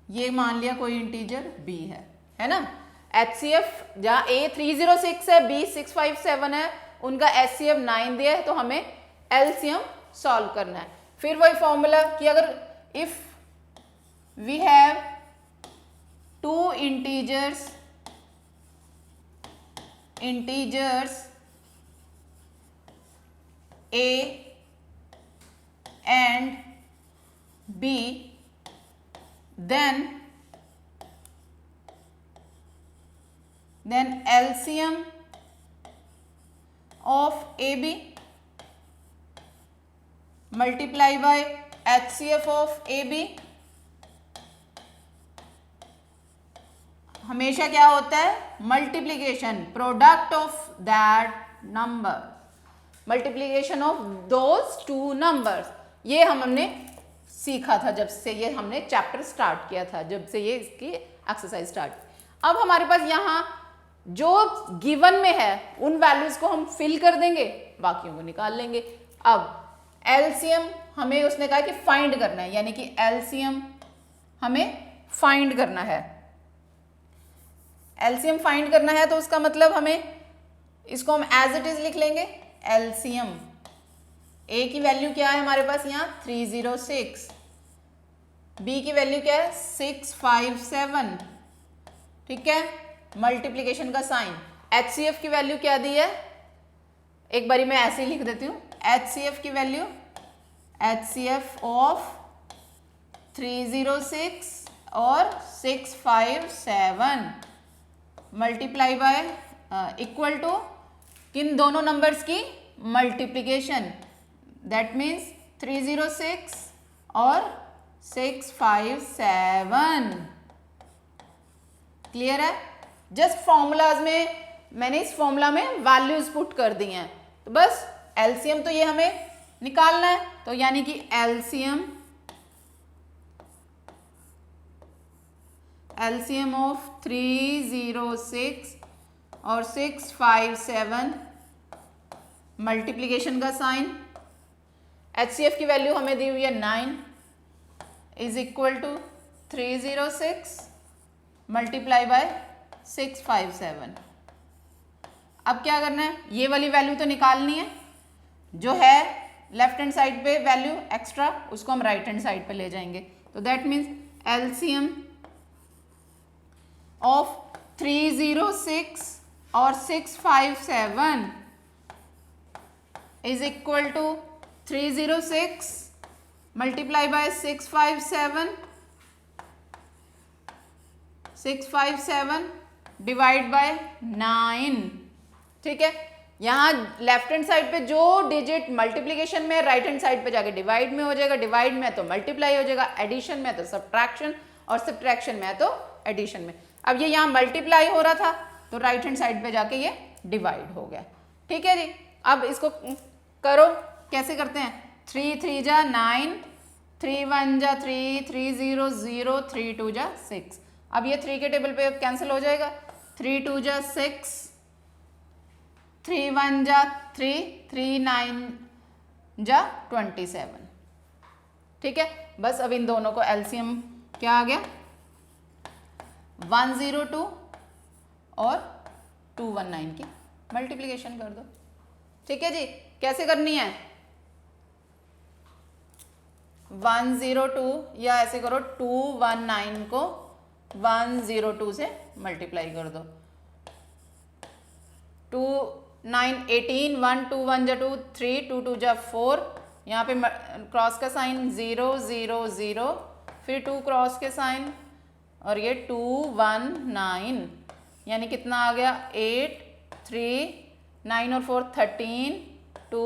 ये मान लिया कोई इंटीजर B है ना। HCF जहाँ A 306 है, B 657 है, उनका HCF 9 दिया है, तो हमें LCM सॉल्व करना है। फिर वही फॉर्मूला कि अगर if we have 2 integers A and B, then LCM of AB multiply by HCF of AB, हमेशा क्या होता है, multiplication, product of that number, multiplication of those 2 numbers. ये हमने सीखा था जब से ये हमने चैप्टर स्टार्ट किया था, जब से ये इसकी एक्सरसाइज स्टार्ट। अब हमारे पास यहाँ जो गिवन में है उन वैल्यूज को हम फिल कर देंगे, बाकियों को निकाल लेंगे। अब LCM हमें उसने कहा कि फाइंड करना है, यानी कि LCM हमें फाइंड करना है। LCM फाइंड करना है तो उसका मतलब हमें इसको हम एज इट इज लिख लेंगे। LCM A की वैल्यू क्या है हमारे पास यहाँ 306, B की वैल्यू क्या है 657, ठीक है, मल्टीप्लीकेशन का साइन। HCF की वैल्यू क्या दी है, एक बारी मैं ऐसे ही लिख देती हूँ, HCF की वैल्यू, HCF ऑफ 306 और 657 मल्टीप्लाई बाय इक्वल टू किन दोनों नंबर्स की मल्टीप्लीकेशन, दैट मीन्स 306 और 657। क्लियर है। जस्ट फॉर्मूलाज में मैंने इस फॉर्मूला में वैल्यूज पुट कर दी हैं, तो बस LCM तो ये हमें निकालना है, तो यानी कि LCM ऑफ 306 और 657 मल्टीप्लीकेशन का साइन, HCF की वैल्यू हमें दी हुई है 9 is equal to 306 multiply by 657। अब क्या करना है, ये वाली वैल्यू तो निकालनी है, जो है लेफ्ट हैंड साइड पे वैल्यू एक्स्ट्रा उसको हम राइट हैंड साइड पे ले जाएंगे, तो दैट मीन्स LCM ऑफ 306 और 657 is equal to 306 multiply by 657 divide by 9 ठीक है, यहाँ लेफ्ट हैंड साइड पे जो डिजिट मल्टीप्लीकेशन में, राइट हैंड साइड पे जाके डिवाइड में हो जाएगा, डिवाइड में तो मल्टीप्लाई हो जाएगा, एडिशन में तो सब्ट्रैक्शन, और सब्ट्रैक्शन में तो एडिशन में। अब ये यहाँ मल्टीप्लाई हो रहा था तो राइट हैंड साइड पे जाके ये डिवाइड हो गया। ठीक है जी, अब इसको करो, कैसे करते हैं, 3 3 जा 9, 3 1 जा 3, 3 0 0, 3 2 जा 6। अब ये 3 के टेबल पे कैंसिल हो जाएगा, 3 2 जा 6, 3 1 जा 3, 3 9 जा 27। ठीक है, बस अब इन दोनों को एलसीएम क्या आ गया, 102 और 219 की मल्टीप्लिकेशन कर दो। ठीक है जी, कैसे करनी है, 102 या ऐसे करो 219 को 102 से मल्टीप्लाई कर दो, 2 9 18, 1 2 1 जा 2, 3 2 2 जा 4, यहाँ पे क्रॉस का साइन 0 0 0, फिर 2 क्रॉस के साइन, और ये 2 1 9, यानी कितना आ गया 8 3 9 और 4 13 2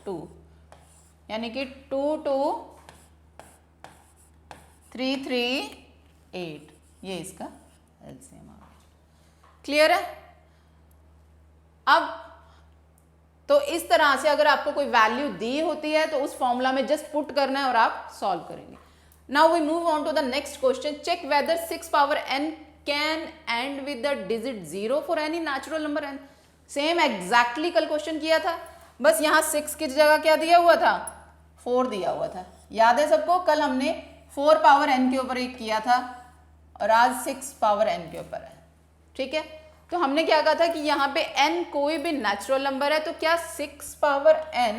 2, यानी कि 2 2 3 3 8, ये इसका एलसीएम आ गया। क्लियर है। अब तो इस तरह से अगर आपको कोई वैल्यू दी होती है तो उस फॉर्मूला में जस्ट पुट करना है और आप सॉल्व करेंगे। Now we move on to the next question, check whether 6 power n can end with the digit 0 for any natural number n। Same exactly कल क्वेश्चन किया था, बस यहाँ 6 की जगह क्या दिया हुआ था, 4 दिया हुआ था। याद है सबको, कल हमने 4 पावर n के ऊपर एक किया था और आज 6 पावर n के ऊपर है। ठीक है, तो हमने क्या कहा था कि यहाँ पे n कोई भी नेचुरल नंबर है, तो क्या 6 पावर n,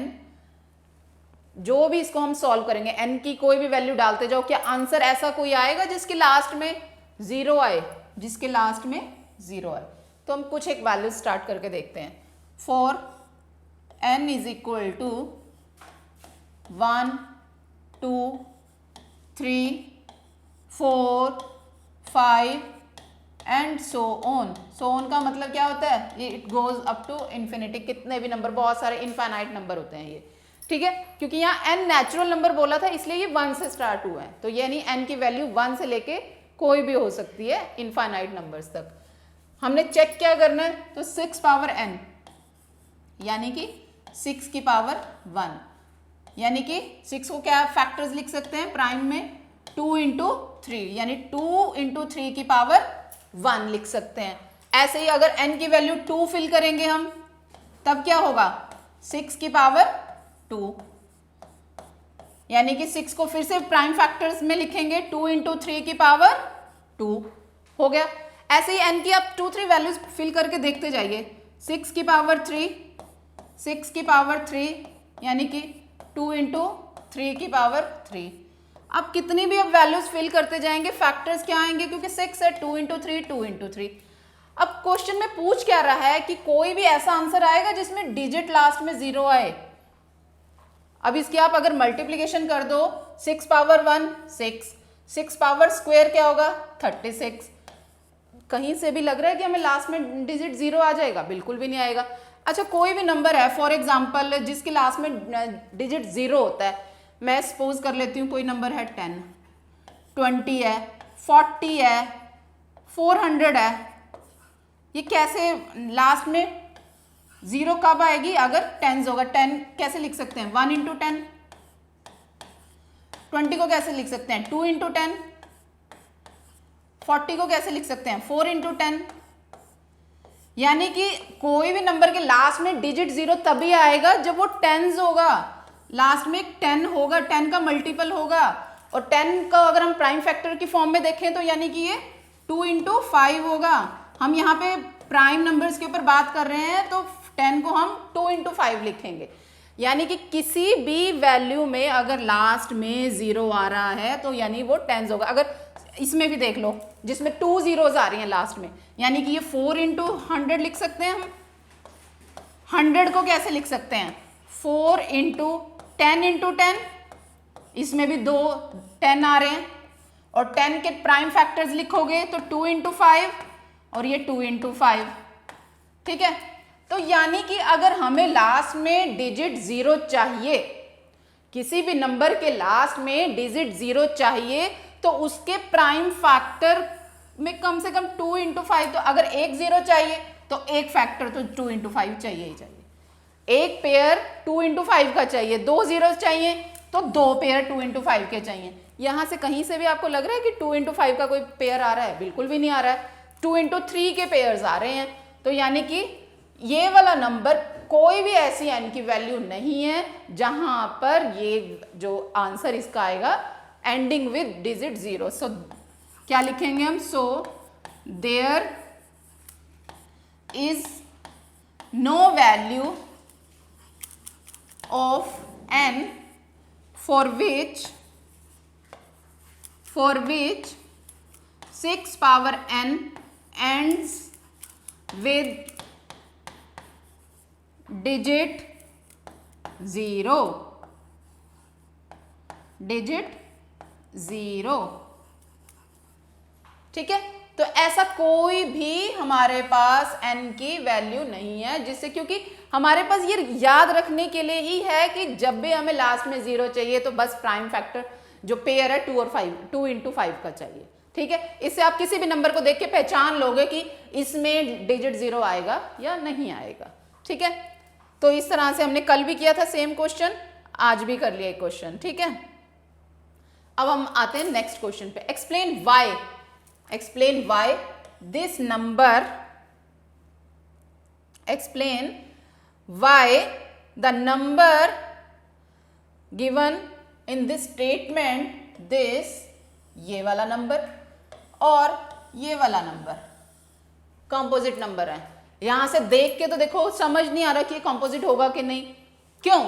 जो भी इसको हम सॉल्व करेंगे n की कोई भी वैल्यू डालते जाओ, क्या आंसर ऐसा कोई आएगा जिसके लास्ट में 0 आए, जिसके लास्ट में 0 आए। तो हम कुछ एक वैल्यू स्टार्ट करके देखते हैं। For n is equal to 1 2 3 4 5 and so on. So on का मतलब क्या होता है, ये it goes up to infinity, कितने भी नंबर, बहुत सारे इनफाइनाइट नंबर होते हैं ये। ठीक है, क्योंकि यहाँ n नेचुरल नंबर बोला था इसलिए ये 1 से स्टार्ट हुआ है, तो यानी n की वैल्यू 1 से लेके कोई भी हो सकती है इनफाइनाइट नंबर्स तक। हमने चेक क्या करना है, तो 6 पावर n यानी कि 6 की पावर 1, यानी कि 6 को क्या फैक्टर्स लिख सकते हैं प्राइम में, 2 इंटू 3, यानी 2 इंटू 3 की पावर 1 लिख सकते हैं। ऐसे ही अगर n की वैल्यू 2 फिल करेंगे हम, तब क्या होगा, 6 की पावर 2, यानी कि 6 को फिर से प्राइम फैक्टर्स में लिखेंगे, 2 इंटू 3 की पावर 2 हो गया। ऐसे ही n की आप 2 3 वैल्यूज फिल करके देखते जाइए, 6 की पावर 3, 6 की पावर 3, यानी कि 2 इंटू 3 की पावर 3। अब कितनी भी अब वैल्यूज फिल करते जाएंगे, फैक्टर्स क्या आएंगे, क्योंकि 6 है, 2 इंटू 3, 2 इंटू 3। अब क्वेश्चन में पूछ क्या रहा है कि कोई भी ऐसा आंसर आएगा जिसमें डिजिट लास्ट में 0 आए। अब इसकी आप अगर मल्टीप्लीकेशन कर दो, 6 पावर 1 6, 6 पावर स्क्वायर क्या होगा 36। कहीं से भी लग रहा है कि हमें लास्ट में डिजिट 0 आ जाएगा, बिल्कुल भी नहीं आएगा। अच्छा, कोई भी नंबर है फॉर एग्जाम्पल जिसके लास्ट में डिजिट 0 होता है, मैं सपोज कर लेती हूँ कोई नंबर है 10, 20 है, 40 है, 400 है, ये कैसे लास्ट में 0 कब आएगी, अगर टेंस होगा। 10 कैसे लिख सकते हैं, 1 इंटू 10। 20 को कैसे लिख सकते हैं, 2 इंटू 10। 40 को कैसे लिख सकते हैं, 4 इंटू 10। यानी कि कोई भी नंबर के लास्ट में डिजिट 0 तभी आएगा जब वो टेंस होगा, लास्ट में 10 होगा, 10 का मल्टीपल होगा। और 10 का अगर हम प्राइम फैक्टर की फॉर्म में देखें तो यानी कि ये 2 इंटू 5 होगा। हम यहाँ पे प्राइम नंबर्स के ऊपर बात कर रहे हैं, तो 10 को हम 2 इंटू 5 लिखेंगे। यानी कि किसी भी वैल्यू में अगर लास्ट में 0 आ रहा है तो यानी वो टेंस होगा। अगर इसमें भी देख लो जिसमें 2 zeros आ रही हैं लास्ट में, यानी कि ये 4 इंटू 100 लिख सकते हैं हम। 100 को कैसे लिख सकते हैं, 4 इंटू 10 इंटू 10, इसमें भी 2 10 आ रहे हैं। और 10 के प्राइम फैक्टर्स लिखोगे तो 2 इंटू 5 और ये 2 इंटू 5। ठीक है, तो यानी कि अगर हमें लास्ट में डिजिट 0 चाहिए, किसी भी नंबर के लास्ट में डिजिट 0 चाहिए, तो उसके प्राइम फैक्टर में कम से कम 2 इंटू 5, तो अगर एक 0 चाहिए तो एक फैक्टर तो 2 इंटू 5 चाहिए ही चाहिए। एक पेयर 2 इंटू 5 का चाहिए, 2 जीरो चाहिए तो 2 पेयर 2 इंटू 5 के चाहिए। यहां से कहीं से भी आपको लग रहा है कि 2 इंटू 5 का कोई पेयर आ रहा है? बिल्कुल भी नहीं आ रहा है। 2 इंटू 3 के पेयर्स आ रहे हैं। तो यानी कि ये वाला नंबर कोई भी ऐसी n की वैल्यू नहीं है जहां पर ये जो आंसर इसका आएगा एंडिंग विद डिजिट 0। सो क्या लिखेंगे हम? So there is no value of n for which 6 power n ends with digit 0, digit 0। ठीक है, तो ऐसा कोई भी हमारे पास n की वैल्यू नहीं है जिससे, क्योंकि हमारे पास ये याद रखने के लिए ही है कि जब भी हमें लास्ट में 0 चाहिए तो बस प्राइम फैक्टर जो पेयर है 2 और 5, 2 इंटू 5 का चाहिए। ठीक है, इससे आप किसी भी नंबर को देख के पहचान लोगे कि इसमें डिजिट 0 आएगा या नहीं आएगा। ठीक है, तो इस तरह से हमने कल भी किया था सेम क्वेश्चन, आज भी कर लिया एक क्वेश्चन। ठीक है, अब हम आते हैं नेक्स्ट क्वेश्चन पे। Explain why this number, explain why the number given in this statement, this ये वाला नंबर और ये वाला नंबर कंपोजिट नंबर है। यहां से देख के तो देखो समझ नहीं आ रहा कि कंपोजिट होगा कि नहीं। क्यों?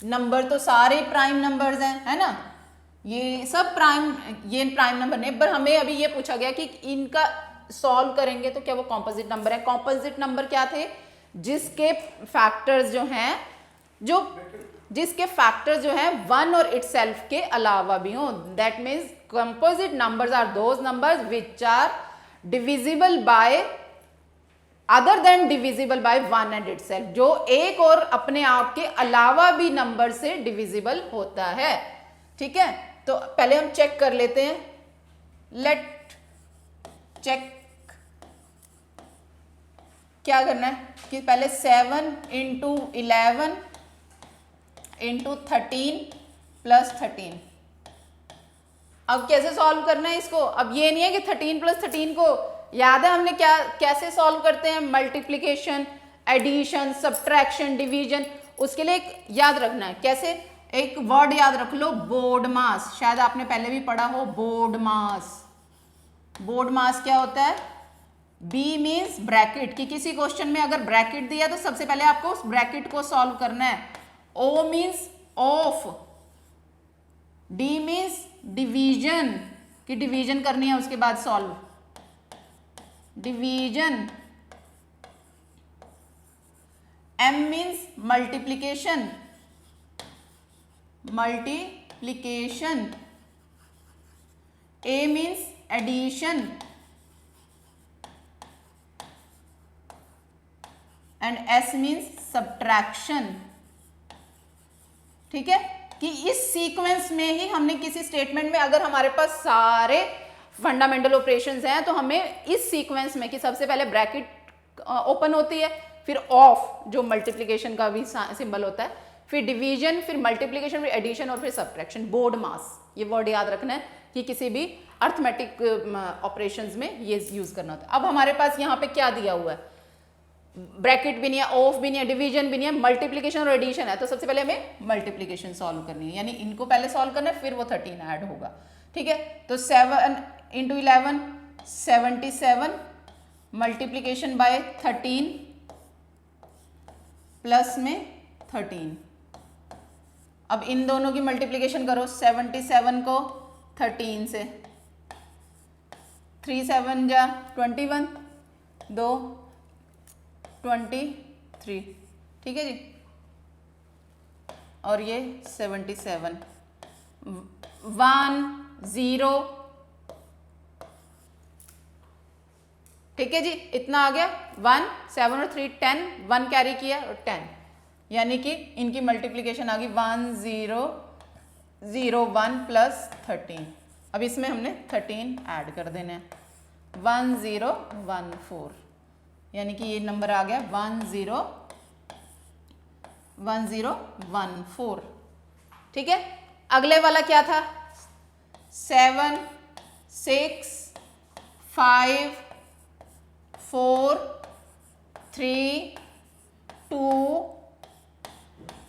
नंबर तो सारे प्राइम नंबर्स हैं, है ना, ये सब प्राइम, ये प्राइम नंबर नहीं, पर हमें अभी ये पूछा गया कि इनका सॉल्व करेंगे तो क्या वो कॉम्पोजिट नंबर है। कॉम्पोजिट नंबर क्या थे? जिसके फैक्टर्स जो हैं, जिसके फैक्टर्स जो हैं 1 और इटसेल्फ के अलावा भी हो। That means composite numbers are those numbers which are divisible by other than divisible by 1 and itself, जो एक और अपने आप के अलावा भी नंबर से डिविजिबल होता है। ठीक है, तो पहले हम चेक कर लेते हैं। लेट चेक, क्या करना है कि पहले 7 इंटू 11 इंटू 13 प्लस 13। अब कैसे सॉल्व करना है इसको? अब ये नहीं है कि 13 प्लस 13 को याद है हमने क्या कैसे सॉल्व करते हैं, मल्टीप्लिकेशन, एडिशन, सब्ट्रैक्शन, डिवीजन। उसके लिए एक याद रखना है। कैसे? एक वर्ड याद रख लो, बोर्ड मास। शायद आपने पहले भी पढ़ा हो बोर्ड मास। बोर्ड मास क्या होता है? B मीन्स ब्रैकेट, कि किसी क्वेश्चन में अगर ब्रैकेट दिया तो सबसे पहले आपको उस ब्रैकेट को सॉल्व करना है। O means of, D means division, कि डिवीजन करनी है उसके बाद solve, division. M means multiplication, multiplication. A means addition and S means subtraction. ठीक है, कि इस सीक्वेंस में ही हमने किसी स्टेटमेंट में, अगर हमारे पास सारे फंडामेंटल ऑपरेशंस हैं तो हमें इस सीक्वेंस में कि सबसे पहले ब्रैकेट ओपन होती है, फिर ऑफ जो मल्टीप्लिकेशन का भी सिंबल होता है, फिर डिवीजन, फिर मल्टीप्लिकेशन, फिर एडिशन और फिर सब्ट्रैक्शन। बोर्ड मास, ये वर्ड याद रखना है कि किसी भी अर्थमेटिक ऑपरेशंस में ये यूज करना होता है। अब हमारे पास यहाँ पे क्या दिया हुआ है? ब्रैकेट भी नहीं है, ऑफ भी नहीं है, डिवीजन भी नहीं है, मल्टीप्लिकेशन और एडिशन है। तो सबसे पहले हमें मल्टीप्लिकेशन सॉल्व करनी है, यानी इनको पहले सॉल्व करना है, फिर वो 13 ऐड होगा। ठीक है, तो 7 इंटू 11 77, मल्टीप्लिकेशन बाय 13 प्लस में 13। अब इन दोनों की मल्टीप्लिकेशन करो, 77 को 13 से, 3 7 जा 21, 2 23। ठीक है जी, और ये 77, 1 0। ठीक है जी, इतना आ गया 1, 7 और 3 10, 1 कैरी किया और 10, यानी कि इनकी मल्टीप्लिकेशन आ गई 1 0 0 1 प्लस 13। अब इसमें हमने 13 ऐड कर देने हैं, 1 0 1 4, यानी कि ये नंबर आ गया 1 0 1 4। ठीक है, अगले वाला क्या था, 7 6 5 4 3 2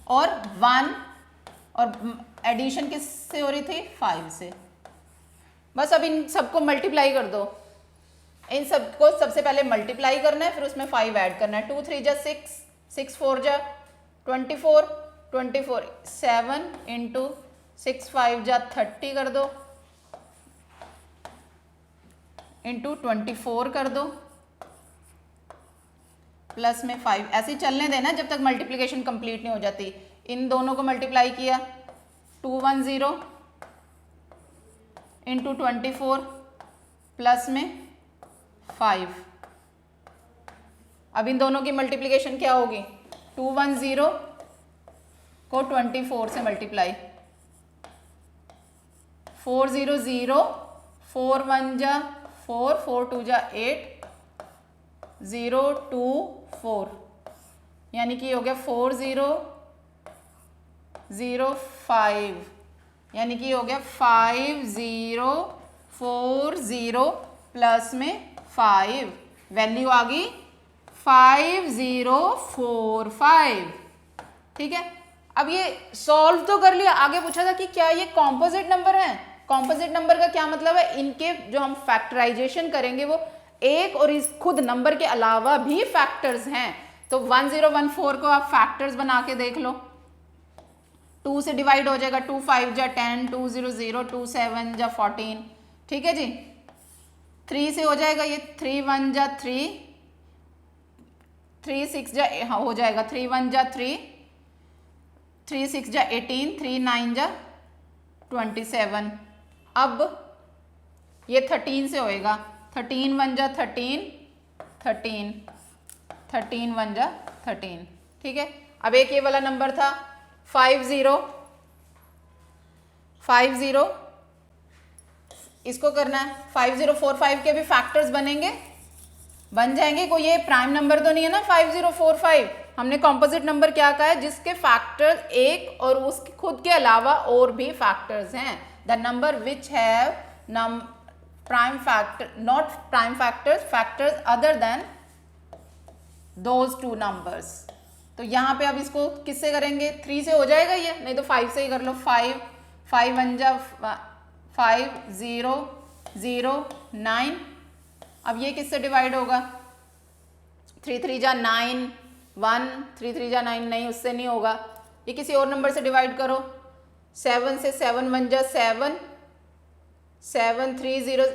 और 1, और एडिशन किससे हो रही थी, 5 से। बस अब इन सबको मल्टीप्लाई कर दो, इन सबको सबसे पहले मल्टीप्लाई करना है, फिर उसमें 5 ऐड करना है। 2 3 जा 6, 6 4 जा 24, 24 7 इंटू 6 5 जा 30 कर दो, इंटू 24 कर दो, प्लस में 5, ऐसे ही चलने देना जब तक मल्टीप्लिकेशन कंप्लीट नहीं हो जाती। इन दोनों को मल्टीप्लाई किया, 210 इंटू 24 प्लस में 5। अब इन दोनों की मल्टीप्लिकेशन क्या होगी, 210 को 24 से मल्टीप्लाई, 4 0 0, 4 1 जा 4, 4 2 जा 8, 0 2 4, यानी कि हो गया 4 0 0 5, यानी कि हो गया 5 0 4 0 प्लस में 5, वैल्यू आ गई 5045। ठीक है, अब ये सॉल्व तो कर लिया, आगे पूछा था कि क्या ये कॉम्पोजिट नंबर है। कॉम्पोजिट नंबर का क्या मतलब है, इनके जो हम फैक्टराइजेशन करेंगे वो एक और इस खुद नंबर के अलावा भी फैक्टर्स हैं। तो 1014 को आप फैक्टर्स बना के देख लो, 2 से डिवाइड हो जाएगा, 2 5 जा 10, 2 0 0, 2 7 जा 14। ठीक है जी, 3 से हो जाएगा ये, 3 1 जा 3, 3 6 जा हो जाएगा, 3 1 जा 3, 3 6 जा 18, 3 9 जा 27। अब ये 13 से होएगा, 13 1 जा 13, 13 13 1 जा 13। ठीक है, अब एक ये वाला नंबर था 50 50, इसको करना है, 5045 के भी फैक्टर्स बनेंगे, बन जाएंगे। कोई ये प्राइम नंबर तो नहीं है ना 5045, हमने कॉम्पोजिट नंबर क्या कहा है, जिसके फैक्टर्स एक और उसके खुद के अलावा और भी फैक्टर्स हैं। The number which have prime factor, not prime factors, factors other than those two numbers. तो यहाँ पे अब इसको किससे करेंगे, 3 से हो जाएगा ये, नहीं तो 5 से ही कर लो। 5 5 1 जा 5 0 0 9। अब ये किससे डिवाइड होगा, 3 3 जा 9 1, 3 3 जा 9, नहीं उससे नहीं होगा, ये किसी और नंबर से डिवाइड करो। 7 से 7 1 जा 7, 7 3 0,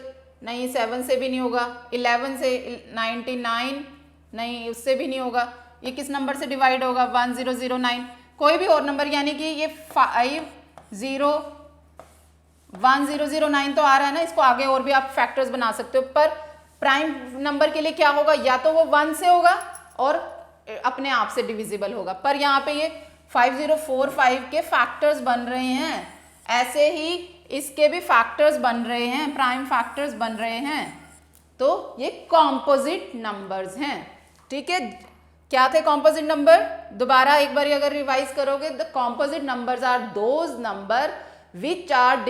नहीं 7 से भी नहीं होगा। 11 से 99, नहीं उससे भी नहीं होगा। ये किस नंबर से डिवाइड होगा, 1 0 0 9, कोई भी और नंबर, यानी कि ये 5 0 1 0 0 9 तो आ रहा है ना, इसको आगे और भी आप फैक्टर्स बना सकते हो। पर प्राइम नंबर के लिए क्या होगा, या तो वो 1 से होगा और अपने आप से डिविजिबल होगा, पर यहाँ पे ये 5045 के फैक्टर्स बन रहे हैं, ऐसे ही इसके भी फैक्टर्स बन रहे हैं, प्राइम फैक्टर्स बन रहे हैं, तो ये कॉम्पोजिट नंबर्स हैं। ठीक है, क्या थे कॉम्पोजिट नंबर, दोबारा एक बार अगर रिवाइज करोगे, the composite numbers are those number which are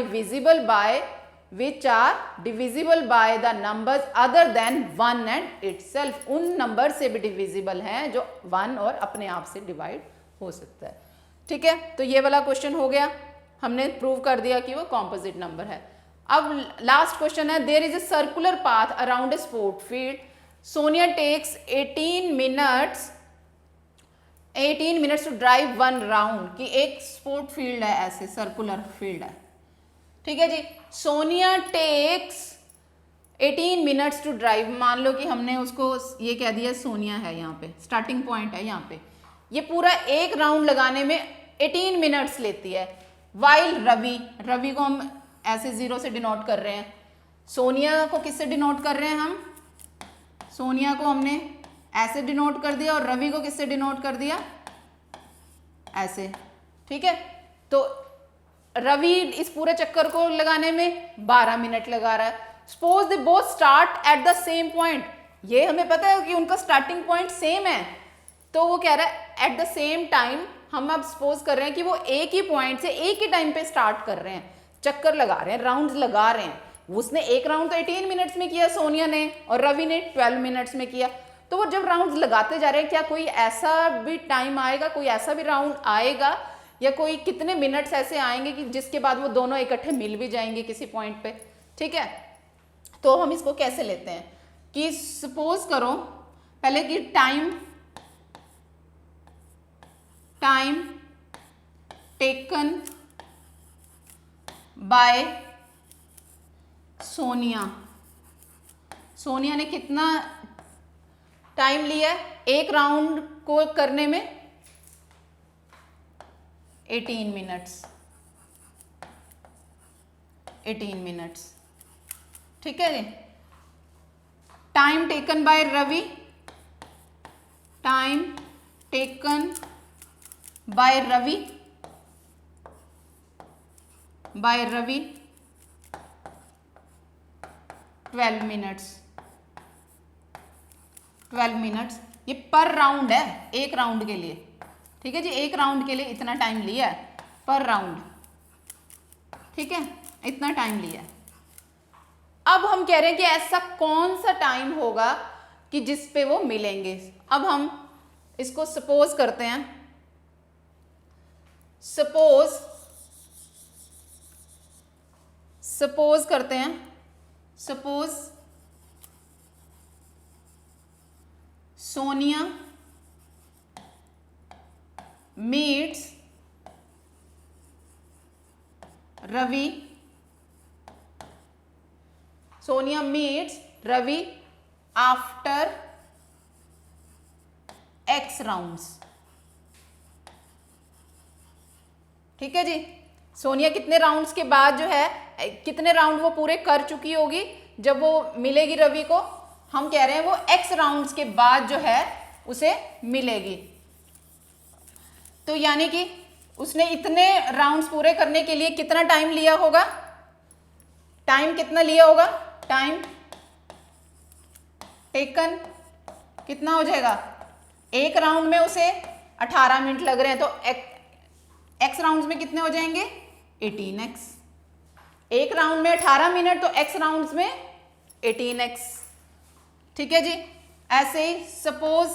divisible by the numbers other than 1 and itself। उन नंबर से भी डिविजिबल हैं जो 1 और अपने आप से डिवाइड हो सकता है। ठीक है, तो ये वाला क्वेश्चन हो गया, हमने प्रूव कर दिया कि वो कॉम्पोजिट नंबर है। अब लास्ट क्वेश्चन है, there is a circular path around a sport field, Sonia takes 18 minutes to drive 1 round. कि एक स्पोर्ट फील्ड है, ऐसे सर्कुलर फील्ड है, ठीक है जी, Sonia takes 18 minutes to drive. मान लो कि हमने उसको ये कह दिया सोनिया है, यहाँ पे स्टार्टिंग पॉइंट है, यहाँ पे ये पूरा एक राउंड लगाने में 18 मिनट्स लेती है। वाइल रवि को हम ऐसे 0 से डिनोट कर रहे हैं, सोनिया को किससे डिनोट कर रहे हैं हम, सोनिया को हमने ऐसे डिनोट कर दिया और रवि को किससे डिनोट कर दिया, ऐसे, ठीक है। तो रवि इस पूरे चक्कर को लगाने में 12 मिनट लगा रहा है। Suppose they both start at the same point, ये हमें पता है कि उनका स्टार्टिंग पॉइंट सेम है, तो वो कह रहा है एट द सेम टाइम, हम अब सपोज कर रहे हैं कि वो एक ही पॉइंट से एक ही टाइम पे स्टार्ट कर रहे हैं, चक्कर लगा रहे हैं, राउंड्स लगा रहे हैं। उसने एक राउंड तो 18 मिनट्स में किया सोनिया ने, और रवि ने 12 मिनट्स में किया। तो वो जब राउंड्स लगाते जा रहे हैं, क्या कोई ऐसा भी टाइम आएगा, कोई ऐसा भी राउंड आएगा, या कोई कितने मिनट्स ऐसे आएंगे कि जिसके बाद वो दोनों इकट्ठे मिल भी जाएंगे किसी पॉइंट पे, ठीक है। तो हम इसको कैसे लेते हैं कि सपोज करो पहले कि टाइम टेकन बाय सोनिया ने कितना टाइम लिया है एक राउंड को करने में, 18 मिनट्स, ठीक है जी। Time taken by Ravi 12 minutes. ये पर राउंड है, एक राउंड के लिए, ठीक है जी, एक राउंड के लिए इतना टाइम लिया है पर राउंड, ठीक है, इतना टाइम लिया है। अब हम कह रहे हैं कि ऐसा कौन सा टाइम होगा कि जिस पे वो मिलेंगे। अब हम इसको सपोज करते हैं, suppose Sonia meets Ravi after X rounds, ठीक है जी। सोनिया कितने राउंड्स के बाद जो है, कितने राउंड वो पूरे कर चुकी होगी जब वो मिलेगी रवि को, हम कह रहे हैं वो X राउंड्स के बाद जो है उसे मिलेगी। तो यानी कि उसने इतने राउंड्स पूरे करने के लिए कितना टाइम लिया होगा, टाइम कितना लिया होगा, टाइम टेकन कितना हो जाएगा, एक राउंड में उसे 18 मिनट लग रहे हैं, तो X राउंड्स में कितने हो जाएंगे, 18x। एक राउंड में 18 मिनट, तो X राउंड्स में 18x, ठीक है जी। ऐसे ही सपोज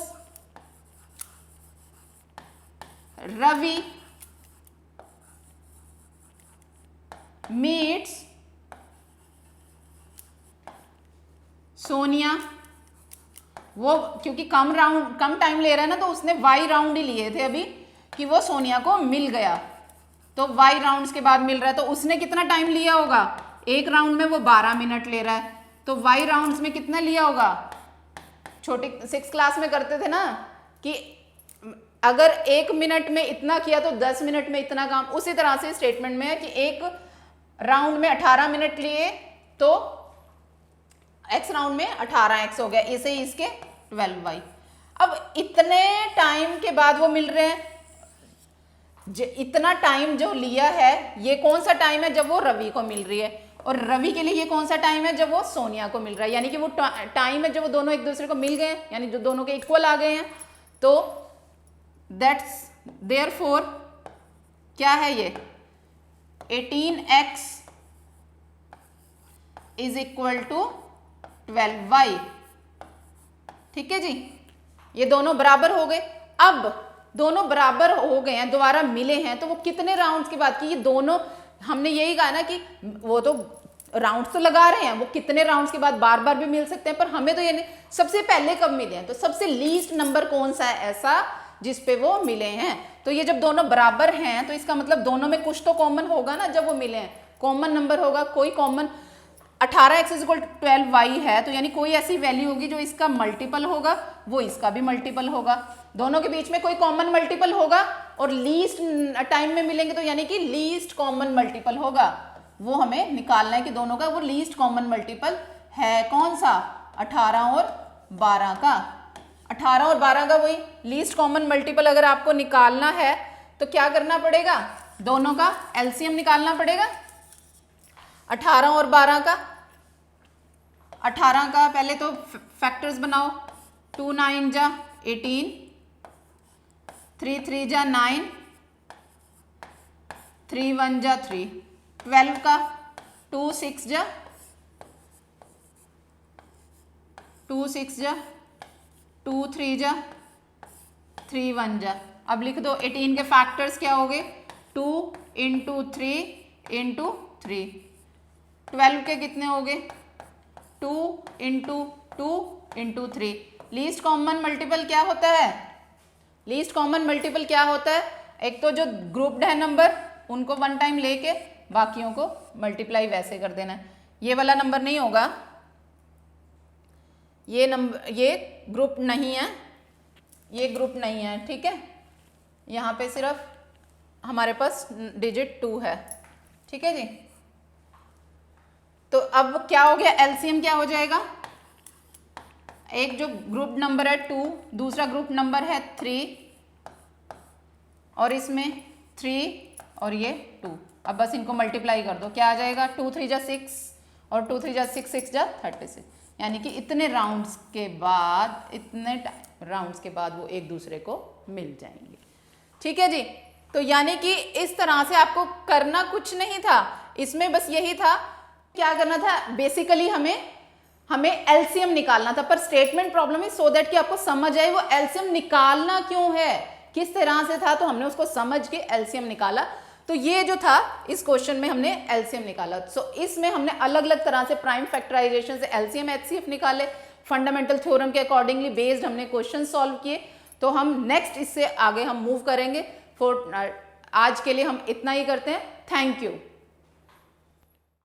रवि मीट्स सोनिया, वो क्योंकि कम टाइम ले रहा है ना, तो उसने Y राउंड ही लिए थे अभी कि वो सोनिया को मिल गया, तो Y राउंड्स के बाद मिल रहा है, तो उसने कितना टाइम लिया होगा, एक राउंड में वो 12 मिनट ले रहा है, तो Y राउंड्स में कितना लिया होगा, छोटे 6th क्लास में करते थे ना कि अगर 1 मिनट में इतना किया तो 10 मिनट में इतना काम, उसी तरह से स्टेटमेंट में है कि एक राउंड में 18 मिनट लिए तो X राउंड में 18x हो गया, इसे इसके 12y। अब इतने टाइम के बाद वो मिल रहे हैं, इतना टाइम जो लिया है ये कौन सा टाइम है, जब वो रवि को मिल रही है, और रवि के लिए ये कौन सा टाइम है, जब वो सोनिया को मिल रहा है, यानी कि वो टाइम है जब वो दोनों एक दूसरे को मिल गए हैं, यानी जो दोनों के इक्वल आ गए हैं। तो दैट्स देयरफॉर क्या है ये, 18x is equal to 12y, ठीक है जी। ये दोनों बराबर हो गए। अब दोनों बराबर हो गए हैं, दोबारा मिले हैं, तो वो कितने राउंड्स की बात की, ये दोनों हमने यही कहा ना कि वो तो राउंड्स तो लगा रहे हैं, वो कितने राउंड्स के बाद बार बार भी मिल सकते हैं, पर हमें तो ये नहीं सबसे पहले कब मिले हैं, तो सबसे लीस्ट नंबर कौन सा है ऐसा जिस पे वो मिले हैं। तो ये जब दोनों बराबर हैं तो इसका मतलब दोनों में कुछ तो कॉमन होगा ना, जब वो मिले हैं कॉमन नंबर होगा, कोई कॉमन 18x = 12y है, तो यानी कोई ऐसी वैल्यू होगी जो इसका मल्टीपल होगा, वो इसका भी मल्टीपल होगा, दोनों के बीच में कोई कॉमन मल्टीपल होगा, और लीस्ट टाइम में मिलेंगे तो यानी कि लीस्ट कॉमन मल्टीपल होगा, वो हमें निकालना है कि दोनों का वो लीस्ट कॉमन मल्टीपल है कौन सा, 18 और 12 का, 18 और 12 का वही लीस्ट कॉमन मल्टीपल अगर आपको निकालना है तो क्या करना पड़ेगा, दोनों का एलसीएम निकालना पड़ेगा। 18 और 12 का, 18 का पहले तो फैक्टर्स बनाओ, 2 9 जा 18, 3 3 जा 9, 3 1 जा 3, 12 का 2 6 जा 2 6 जा 2 3 जा 3 1 जा। अब लिख दो 18 के फैक्टर्स क्या हो गए, 2 इंटू 3 इंटू 3। 12 के कितने हो गए, 2 into 2 into 3। Least common multiple क्या होता है, लीस्ट कॉमन मल्टीपल क्या होता है, एक तो जो ग्रुप्ड है नंबर उनको वन टाइम लेके बाकियों को मल्टीप्लाई वैसे कर देना है। ये वाला नंबर नहीं होगा, ये नंबर, ये ग्रुप नहीं है, ये ग्रुप नहीं है, ठीक है। यहाँ पे सिर्फ हमारे पास डिजिट 2 है, ठीक है जी। तो अब क्या हो गया, एलसीएम क्या हो जाएगा, एक जो ग्रुप नंबर है 2, दूसरा ग्रुप नंबर है 3 और इसमें 3 और ये 2। अब बस इनको मल्टीप्लाई कर दो, क्या आ जाएगा, 2 3 जा 6 और 2 3 जा 6 6 जा 36। यानी कि इतने राउंड्स के बाद, इतने राउंड्स के बाद वो एक दूसरे को मिल जाएंगे, ठीक है जी। तो यानी कि इस तरह से आपको करना कुछ नहीं था, इसमें बस यही था, क्या करना था, बेसिकली हमें एलसीएम निकालना था। पर स्टेटमेंट प्रॉब्लम है सो दैट कि आपको समझ आए वो एलसीएम निकालना क्यों है, किस तरह से था, तो हमने उसको समझ के एलसीएम निकाला। तो ये जो था इस क्वेश्चन में हमने एलसीएम निकाला। सो इसमें हमने अलग अलग तरह से प्राइम फैक्टराइजेशन से एलसीएम एचसीएफ निकाले, फंडामेंटल थ्योरम के अकॉर्डिंगली बेस्ड हमने क्वेश्चन सॉल्व किए। तो हम नेक्स्ट इससे आगे हम मूव करेंगे। आज के लिए हम इतना ही करते हैं। Thank you.